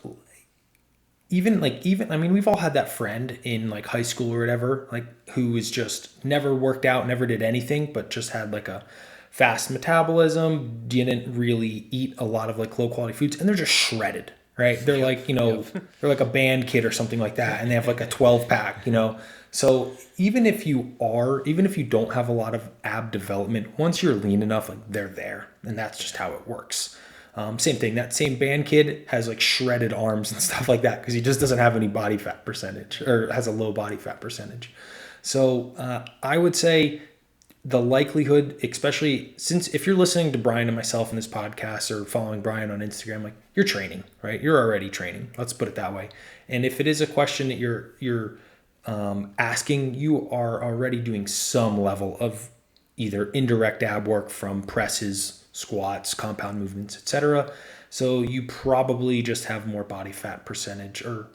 S1: we've all had that friend in like high school or whatever, like who was just never worked out, never did anything, but just had like a fast metabolism, didn't really eat a lot of like low quality foods, and they're just shredded, right? They're like, they're like a band kid or something like that, and they have like a 12 pack, So even if you don't have a lot of ab development, once you're lean enough, like they're there, and that's just how it works. Same thing. That same band kid has like shredded arms and stuff like that because he just doesn't have any body fat percentage or has a low body fat percentage. So I would say the likelihood, especially since if you're listening to Brian and myself in this podcast or following Brian on Instagram, like you're training, right? You're already training. Let's put it that way. And if it is a question that you're asking, you are already doing some level of either indirect ab work from presses, squats, compound movements, etc. So you probably just have more body fat percentage or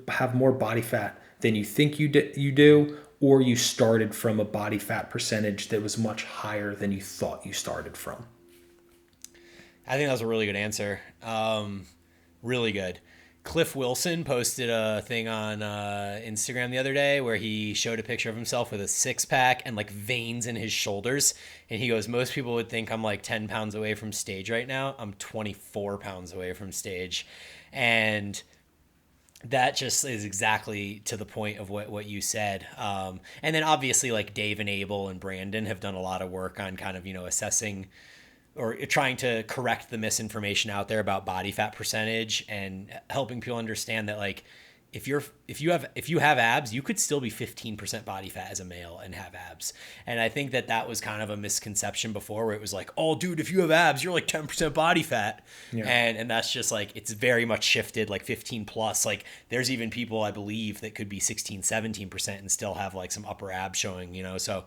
S1: have more body fat than you think you do, or you started from a body fat percentage that was much higher than you thought you started from.
S2: I think that was a really good answer. Really good. Cliff Wilson posted a thing on Instagram the other day where he showed a picture of himself with a six pack and like veins in his shoulders. And he goes, most people would think I'm like 10 pounds away from stage right now. I'm 24 pounds away from stage. And that just is exactly to the point of what you said. And then obviously like Dave and Abel and Brandon have done a lot of work on kind of, assessing or trying to correct the misinformation out there about body fat percentage and helping people understand that like if you have abs, you could still be 15% body fat as a male and have abs. And I think that was kind of a misconception before where it was like, oh dude, if you have abs, you're like 10% body fat. Yeah. And that's just like, it's very much shifted like 15 plus. Like there's even people I believe that could be 16, 17% and still have like some upper abs showing, so,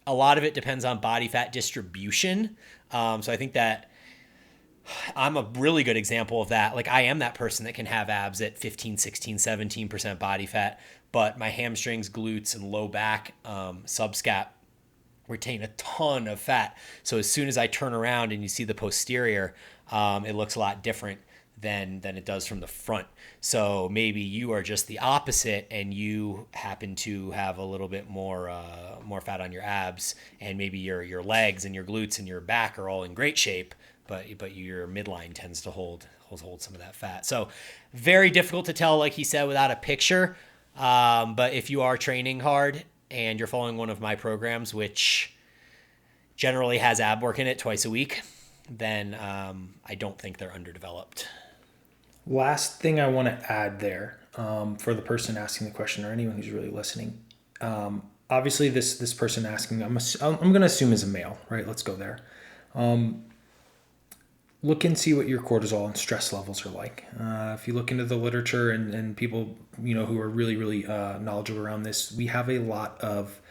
S2: a lot of it depends on body fat distribution. So I think that I'm a really good example of that. Like I am that person that can have abs at 15, 16, 17% body fat, but my hamstrings, glutes, and low back, subscap retain a ton of fat. So as soon as I turn around and you see the posterior, it looks a lot different than it does from the front. So maybe you are just the opposite and you happen to have a little bit more fat on your abs, and maybe your legs and your glutes and your back are all in great shape, but your midline tends to hold some of that fat. So very difficult to tell, like he said, without a picture. But if you are training hard and you're following one of my programs, which generally has ab work in it twice a week, then I don't think they're underdeveloped.
S1: Last thing I want to add there, for the person asking the question or anyone who's really listening. Obviously, this person asking, I'm going to assume is a male, right? Let's go there. Look and see what your cortisol and stress levels are like. If you look into the literature and people who are really, really knowledgeable around this, we have a lot of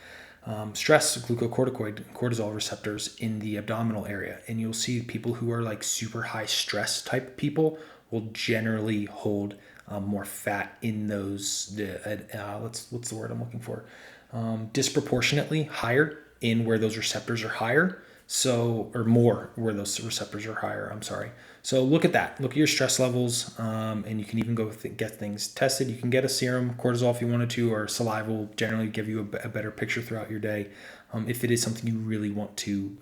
S1: stress glucocorticoid cortisol receptors in the abdominal area, and you'll see people who are like super high stress type people will generally hold more fat in those. What's the word I'm looking for? Disproportionately higher in where those receptors are higher. So, or more where those receptors are higher. I'm sorry. So look at that. Look at your stress levels, and you can even go get things tested. You can get a serum cortisol if you wanted to, or saliva will generally give you a better picture throughout your day. If it is something you really want to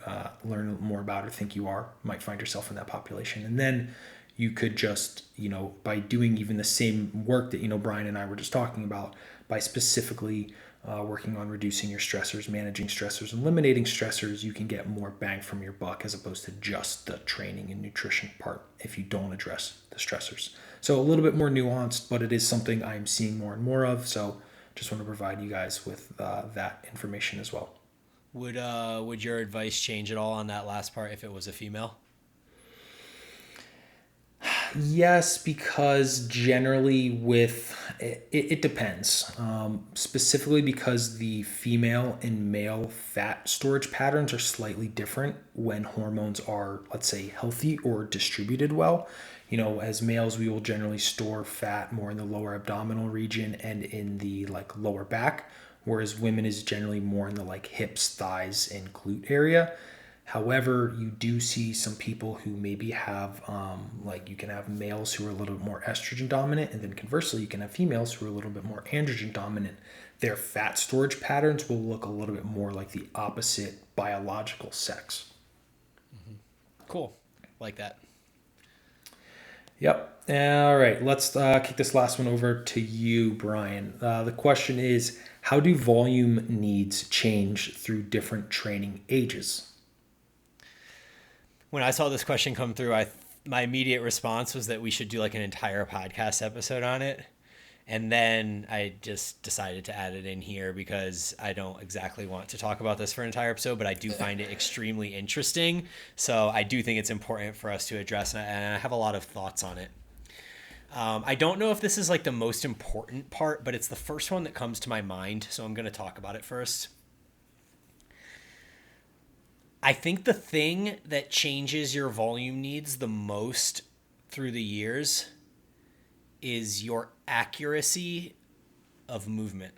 S1: learn more about or think you might find yourself in that population. And then you could just, by doing even the same work that, Brian and I were just talking about, by specifically working on reducing your stressors, managing stressors, eliminating stressors, you can get more bang from your buck as opposed to just the training and nutrition part if you don't address the stressors. So a little bit more nuanced, but it is something I'm seeing more and more of. So just want to provide you guys with that information as well.
S2: Would your advice change at all on that last part if it was a female?
S1: Yes, because generally it depends. Specifically because the female and male fat storage patterns are slightly different when hormones are, let's say, healthy or distributed well. As males, we will generally store fat more in the lower abdominal region and in the lower back, whereas women is generally more in the hips, thighs, and glute area. However, you do see some people who maybe have, you can have males who are a little bit more estrogen dominant, and then conversely, you can have females who are a little bit more androgen dominant. Their fat storage patterns will look a little bit more like the opposite biological sex.
S2: Mm-hmm. Cool. Like that.
S1: Yep. All right. Let's kick this last one over to you, Brian. The question is, how do volume needs change through different training ages?
S2: When I saw this question come through, my immediate response was that we should do like an entire podcast episode on it. And then I just decided to add it in here because I don't exactly want to talk about this for an entire episode, but I do find it extremely interesting. So I do think it's important for us to address, and I have a lot of thoughts on it. I don't know if this is like the most important part, but it's the first one that comes to my mind. So I'm going to talk about it first. I think the thing that changes your volume needs the most through the years is your accuracy of movement.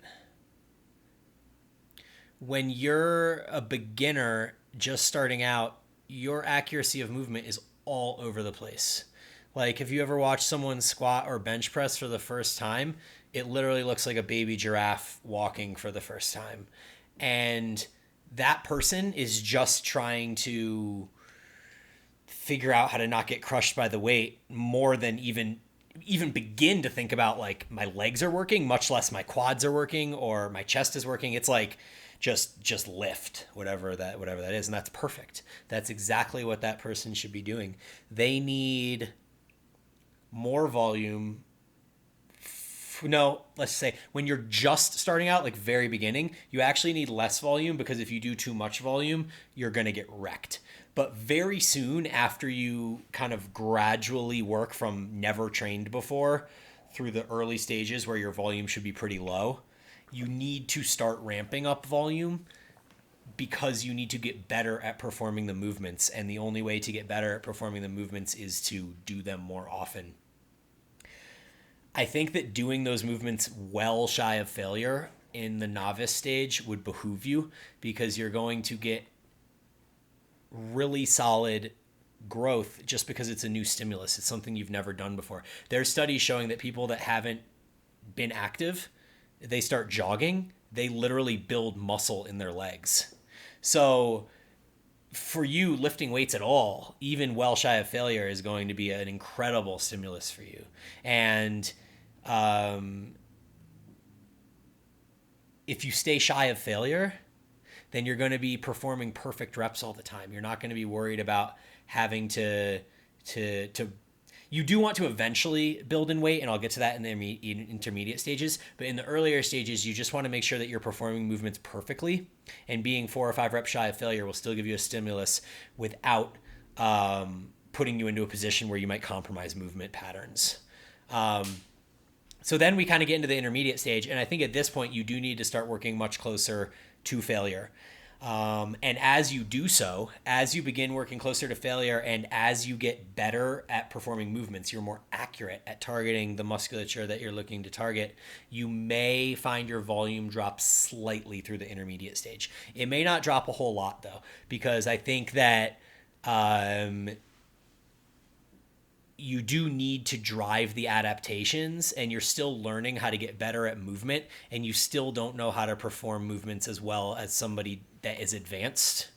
S2: When you're a beginner just starting out, your accuracy of movement is all over the place. Like if you ever watch someone squat or bench press for the first time, it literally looks like a baby giraffe walking for the first time. And that person is just trying to figure out how to not get crushed by the weight more than even begin to think about like my legs are working, much less my quads are working or my chest is working. It's like just lift whatever that is, and that's perfect. That's exactly what that person should be doing. They need more volume. No, let's say when you're just starting out, like very beginning, you actually need less volume, because if you do too much volume, you're going to get wrecked. But very soon after you kind of gradually work from never trained before through the early stages where your volume should be pretty low, you need to start ramping up volume, because you need to get better at performing the movements. And the only way to get better at performing the movements is to do them more often. I think that doing those movements well shy of failure in the novice stage would behoove you, because you're going to get really solid growth just because it's a new stimulus. It's something you've never done before. There's studies showing that people that haven't been active, they start jogging, they literally build muscle in their legs. So for you, lifting weights at all, even well shy of failure, is going to be an incredible stimulus for you. And if you stay shy of failure, then you're going to be performing perfect reps all the time. You're not going to be worried about having to you do want to eventually build in weight, and I'll get to that in the intermediate stages. But in the earlier stages, you just want to make sure that you're performing movements perfectly, and being 4 or 5 reps shy of failure will still give you a stimulus without putting you into a position where you might compromise movement patterns. So then we kind of get into the intermediate stage, and I think at this point you do need to start working much closer to failure. And as you do so, as you begin working closer to failure, and as you get better at performing movements, you're more accurate at targeting the musculature that you're looking to target, you may find your volume drop slightly through the intermediate stage. It may not drop a whole lot, though, because I think that you do need to drive the adaptations, and you're still learning how to get better at movement, and you still don't know how to perform movements as well as somebody that is advanced.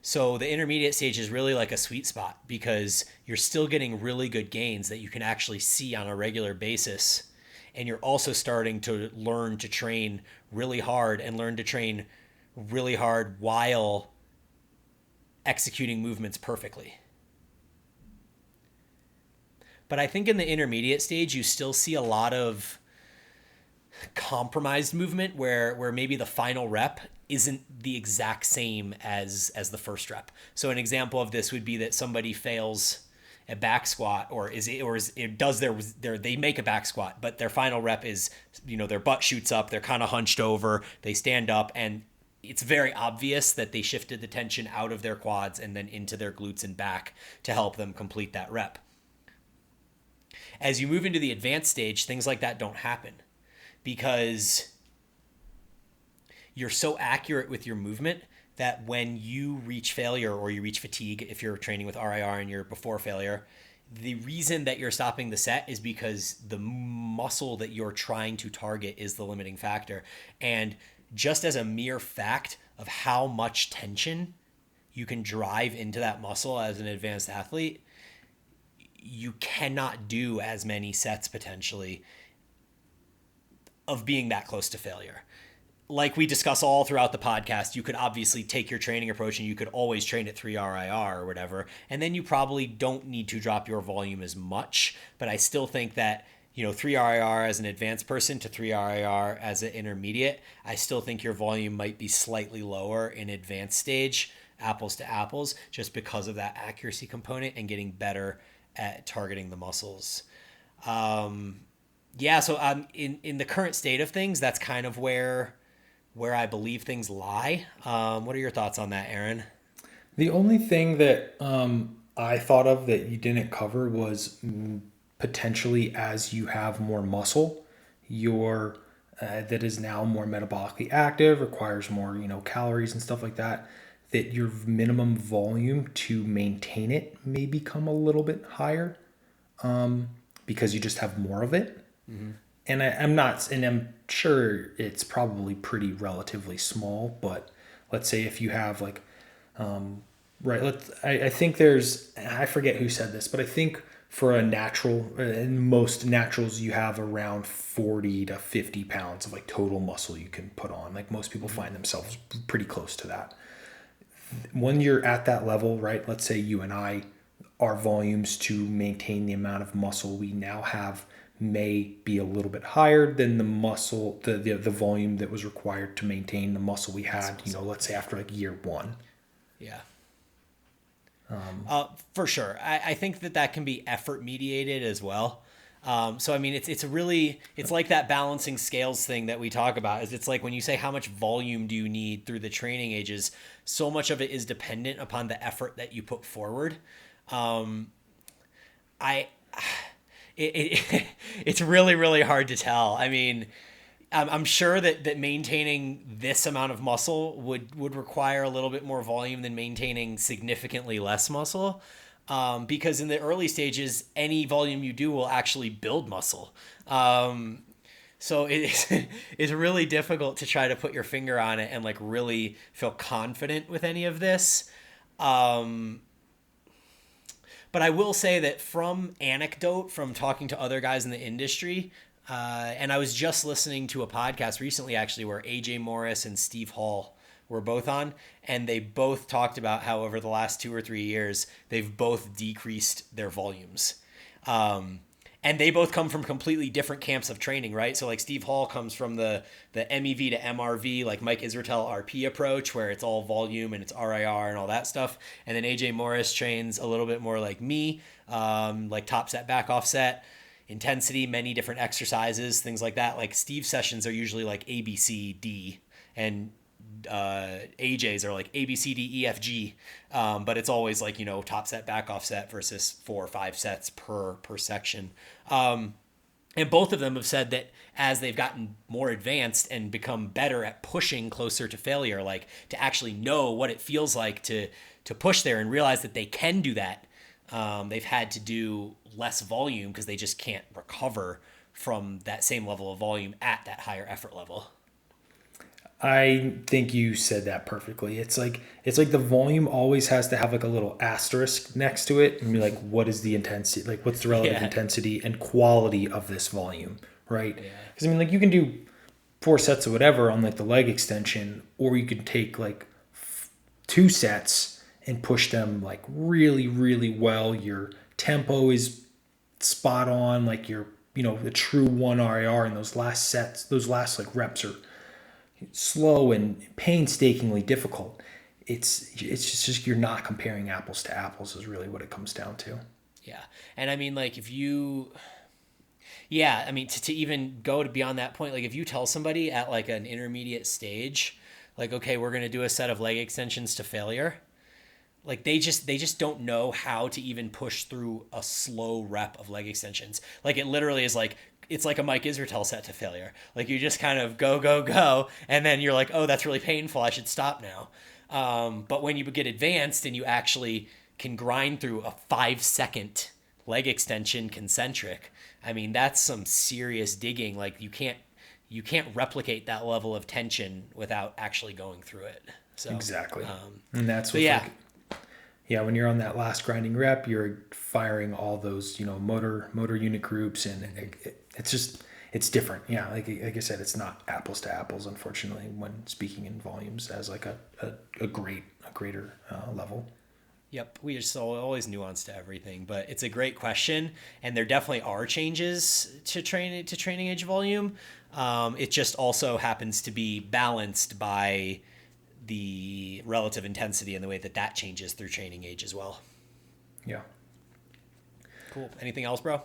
S2: So the intermediate stage is really like a sweet spot, because you're still getting really good gains that you can actually see on a regular basis. And you're also starting to learn to train really hard, and learn to train really hard while executing movements perfectly. But I think in the intermediate stage, you still see a lot of compromised movement where maybe the final rep isn't the exact same as the first rep. So an example of this would be that somebody fails a back squat, or they make a back squat, but their final rep is, their butt shoots up, they're kind of hunched over, they stand up, and it's very obvious that they shifted the tension out of their quads and then into their glutes and back to help them complete that rep. As you move into the advanced stage, things like that don't happen, because you're so accurate with your movement that when you reach failure, or you reach fatigue, if you're training with RIR and you're before failure, the reason that you're stopping the set is because the muscle that you're trying to target is the limiting factor. And just as a mere fact of how much tension you can drive into that muscle as an advanced athlete, you cannot do as many sets potentially of being that close to failure. like we discuss all throughout the podcast, you could obviously take your training approach and you could always train at 3 RIR or whatever. And then you probably don't need to drop your volume as much. But I still think that, 3 RIR as an advanced person to 3 RIR as an intermediate, I still think your volume might be slightly lower in advanced stage, apples to apples, just because of that accuracy component and getting better at targeting the muscles. So in the current state of things, that's kind of where I believe things lie. What are your thoughts on that, Aaron?
S1: The only thing that I thought of that you didn't cover was potentially as you have more muscle, your that is now more metabolically active, requires more calories and stuff like that. That your minimum volume to maintain it may become a little bit higher because you just have more of it. Mm-hmm. And I'm sure it's probably pretty relatively small, but let's say if you have I think I forget who said this, but I think for a natural, in most naturals, you have around 40 to 50 pounds of total muscle you can put on. Like most people find themselves pretty close to that. When you're at that level, right? Let's say you and I, our volumes to maintain the amount of muscle we now have may be a little bit higher than the muscle, the volume that was required to maintain the muscle we had, let's say after year one.
S2: Yeah. For sure. I think that can be effort mediated as well. So, I mean, it's like that balancing scales thing that we talk about. It's like when you say how much volume do you need through the training ages, so much of it is dependent upon the effort that you put forward. It's really, really hard to tell. I mean, I'm sure that maintaining this amount of muscle would require a little bit more volume than maintaining significantly less muscle. Because in the early stages, any volume you do will actually build muscle. So it's really difficult to try to put your finger on it and really feel confident with any of this. But I will say that from anecdote, from talking to other guys in the industry, and I was just listening to a podcast recently, actually, where AJ Morris and Steve Hall were both on, and they both talked about how over the last 2 or 3 years, they've both decreased their volumes. And they both come from completely different camps of training, right? So Steve Hall comes from the MEV to MRV, Mike Israetel RP approach, where it's all volume and it's RIR and all that stuff. And then AJ Morris trains a little bit more like me, top set, back off set, intensity, many different exercises, things like that. Steve's sessions are usually A, B, C, D, and AJ's are A, B, C, D, E, F, G. But it's always top set, back off set versus 4 or 5 sets per section. And both of them have said that as they've gotten more advanced and become better at pushing closer to failure, to actually know what it feels like to push there and realize that they can do that, they've had to do less volume because they just can't recover from that same level of volume at that higher effort level.
S1: I think you said that perfectly. It's like the volume always has to have a little asterisk next to it and be what is the intensity? What's the relative intensity and quality of this volume, right? Because you can do 4 sets of whatever on the leg extension, or you can take 2 sets and push them really, really well. Your tempo is spot on, you're the true 1 RIR, and those last sets, those last reps are slow and painstakingly difficult. It's just you're not comparing apples to apples is really what it comes down to.
S2: Yeah. And I mean if you to even go to beyond that point, if you tell somebody at an intermediate stage, okay, we're going to do a set of leg extensions to failure, they just don't know how to even push through a slow rep of leg extensions. It literally is it's like a Mike Israetel set to failure. You just kind of go, and then you're oh, that's really painful, I should stop now. But when you get advanced and you actually can grind through a 5-second leg extension concentric, I mean, that's some serious digging. You can't replicate that level of tension without actually going through it. So
S1: exactly. And that's what when you're on that last grinding rep, you're firing all those motor unit groups, and it's it's different. Yeah, like I said, it's not apples to apples, unfortunately, when speaking in volumes as like a greater level.
S2: Yep, we just always nuance to everything, but it's a great question, and there definitely are changes to training age volume. It just also happens to be balanced by the relative intensity and the way that that changes through training age as well.
S1: Yeah.
S2: Cool. Anything else, bro?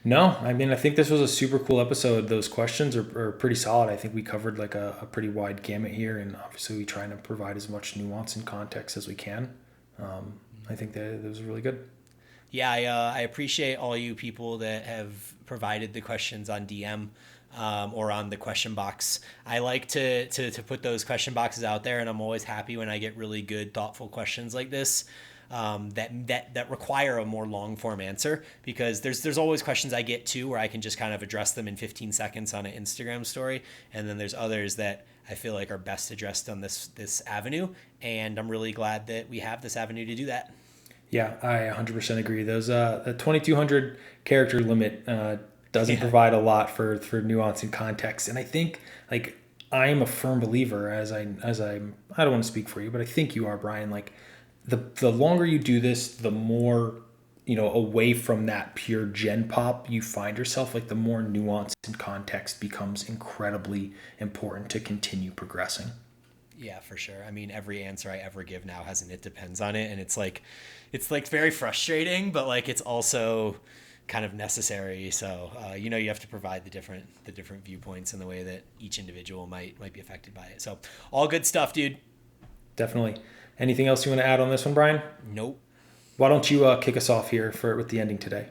S1: No, I mean, I think this was a super cool episode. Those questions are pretty solid. I think we covered like a pretty wide gamut here, and obviously we try to provide as much nuance and context as we can. I think that was really good.
S2: Yeah, I appreciate all you people that have provided the questions on DM or on the question box. I like to put those question boxes out there, and I'm always happy when I get really good, thoughtful questions like this. That require a more long form answer, because there's always questions I get too where I can just kind of address them in 15 seconds on an Instagram story, and then there's others that I feel like are best addressed on this avenue, and I'm really glad that we have this avenue to do that.
S1: Yeah, I 100% agree. The 2,200 character limit doesn't
S2: Yeah.
S1: provide a lot for nuance and context, and I think like I am a firm believer, I don't want to speak for you, but I think you are, Brian. Like the longer you do this, the more away from that pure gen pop you find yourself. Like the more nuance and context becomes incredibly important to continue progressing.
S2: Yeah, for sure. I mean, every answer I ever give now has an "it depends" on it, and it's like very frustrating, but like it's also kind of necessary. So you have to provide the different viewpoints and the way that each individual might be affected by it. So all good stuff, dude.
S1: Definitely. Anything else you want to add on this one, Brian?
S2: Nope.
S1: Why don't you kick us off here with the ending today?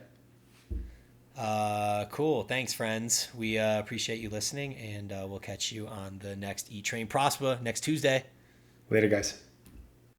S2: Cool. Thanks, friends. We appreciate you listening, and we'll catch you on the next Eat Train Prosper next Tuesday.
S1: Later, guys.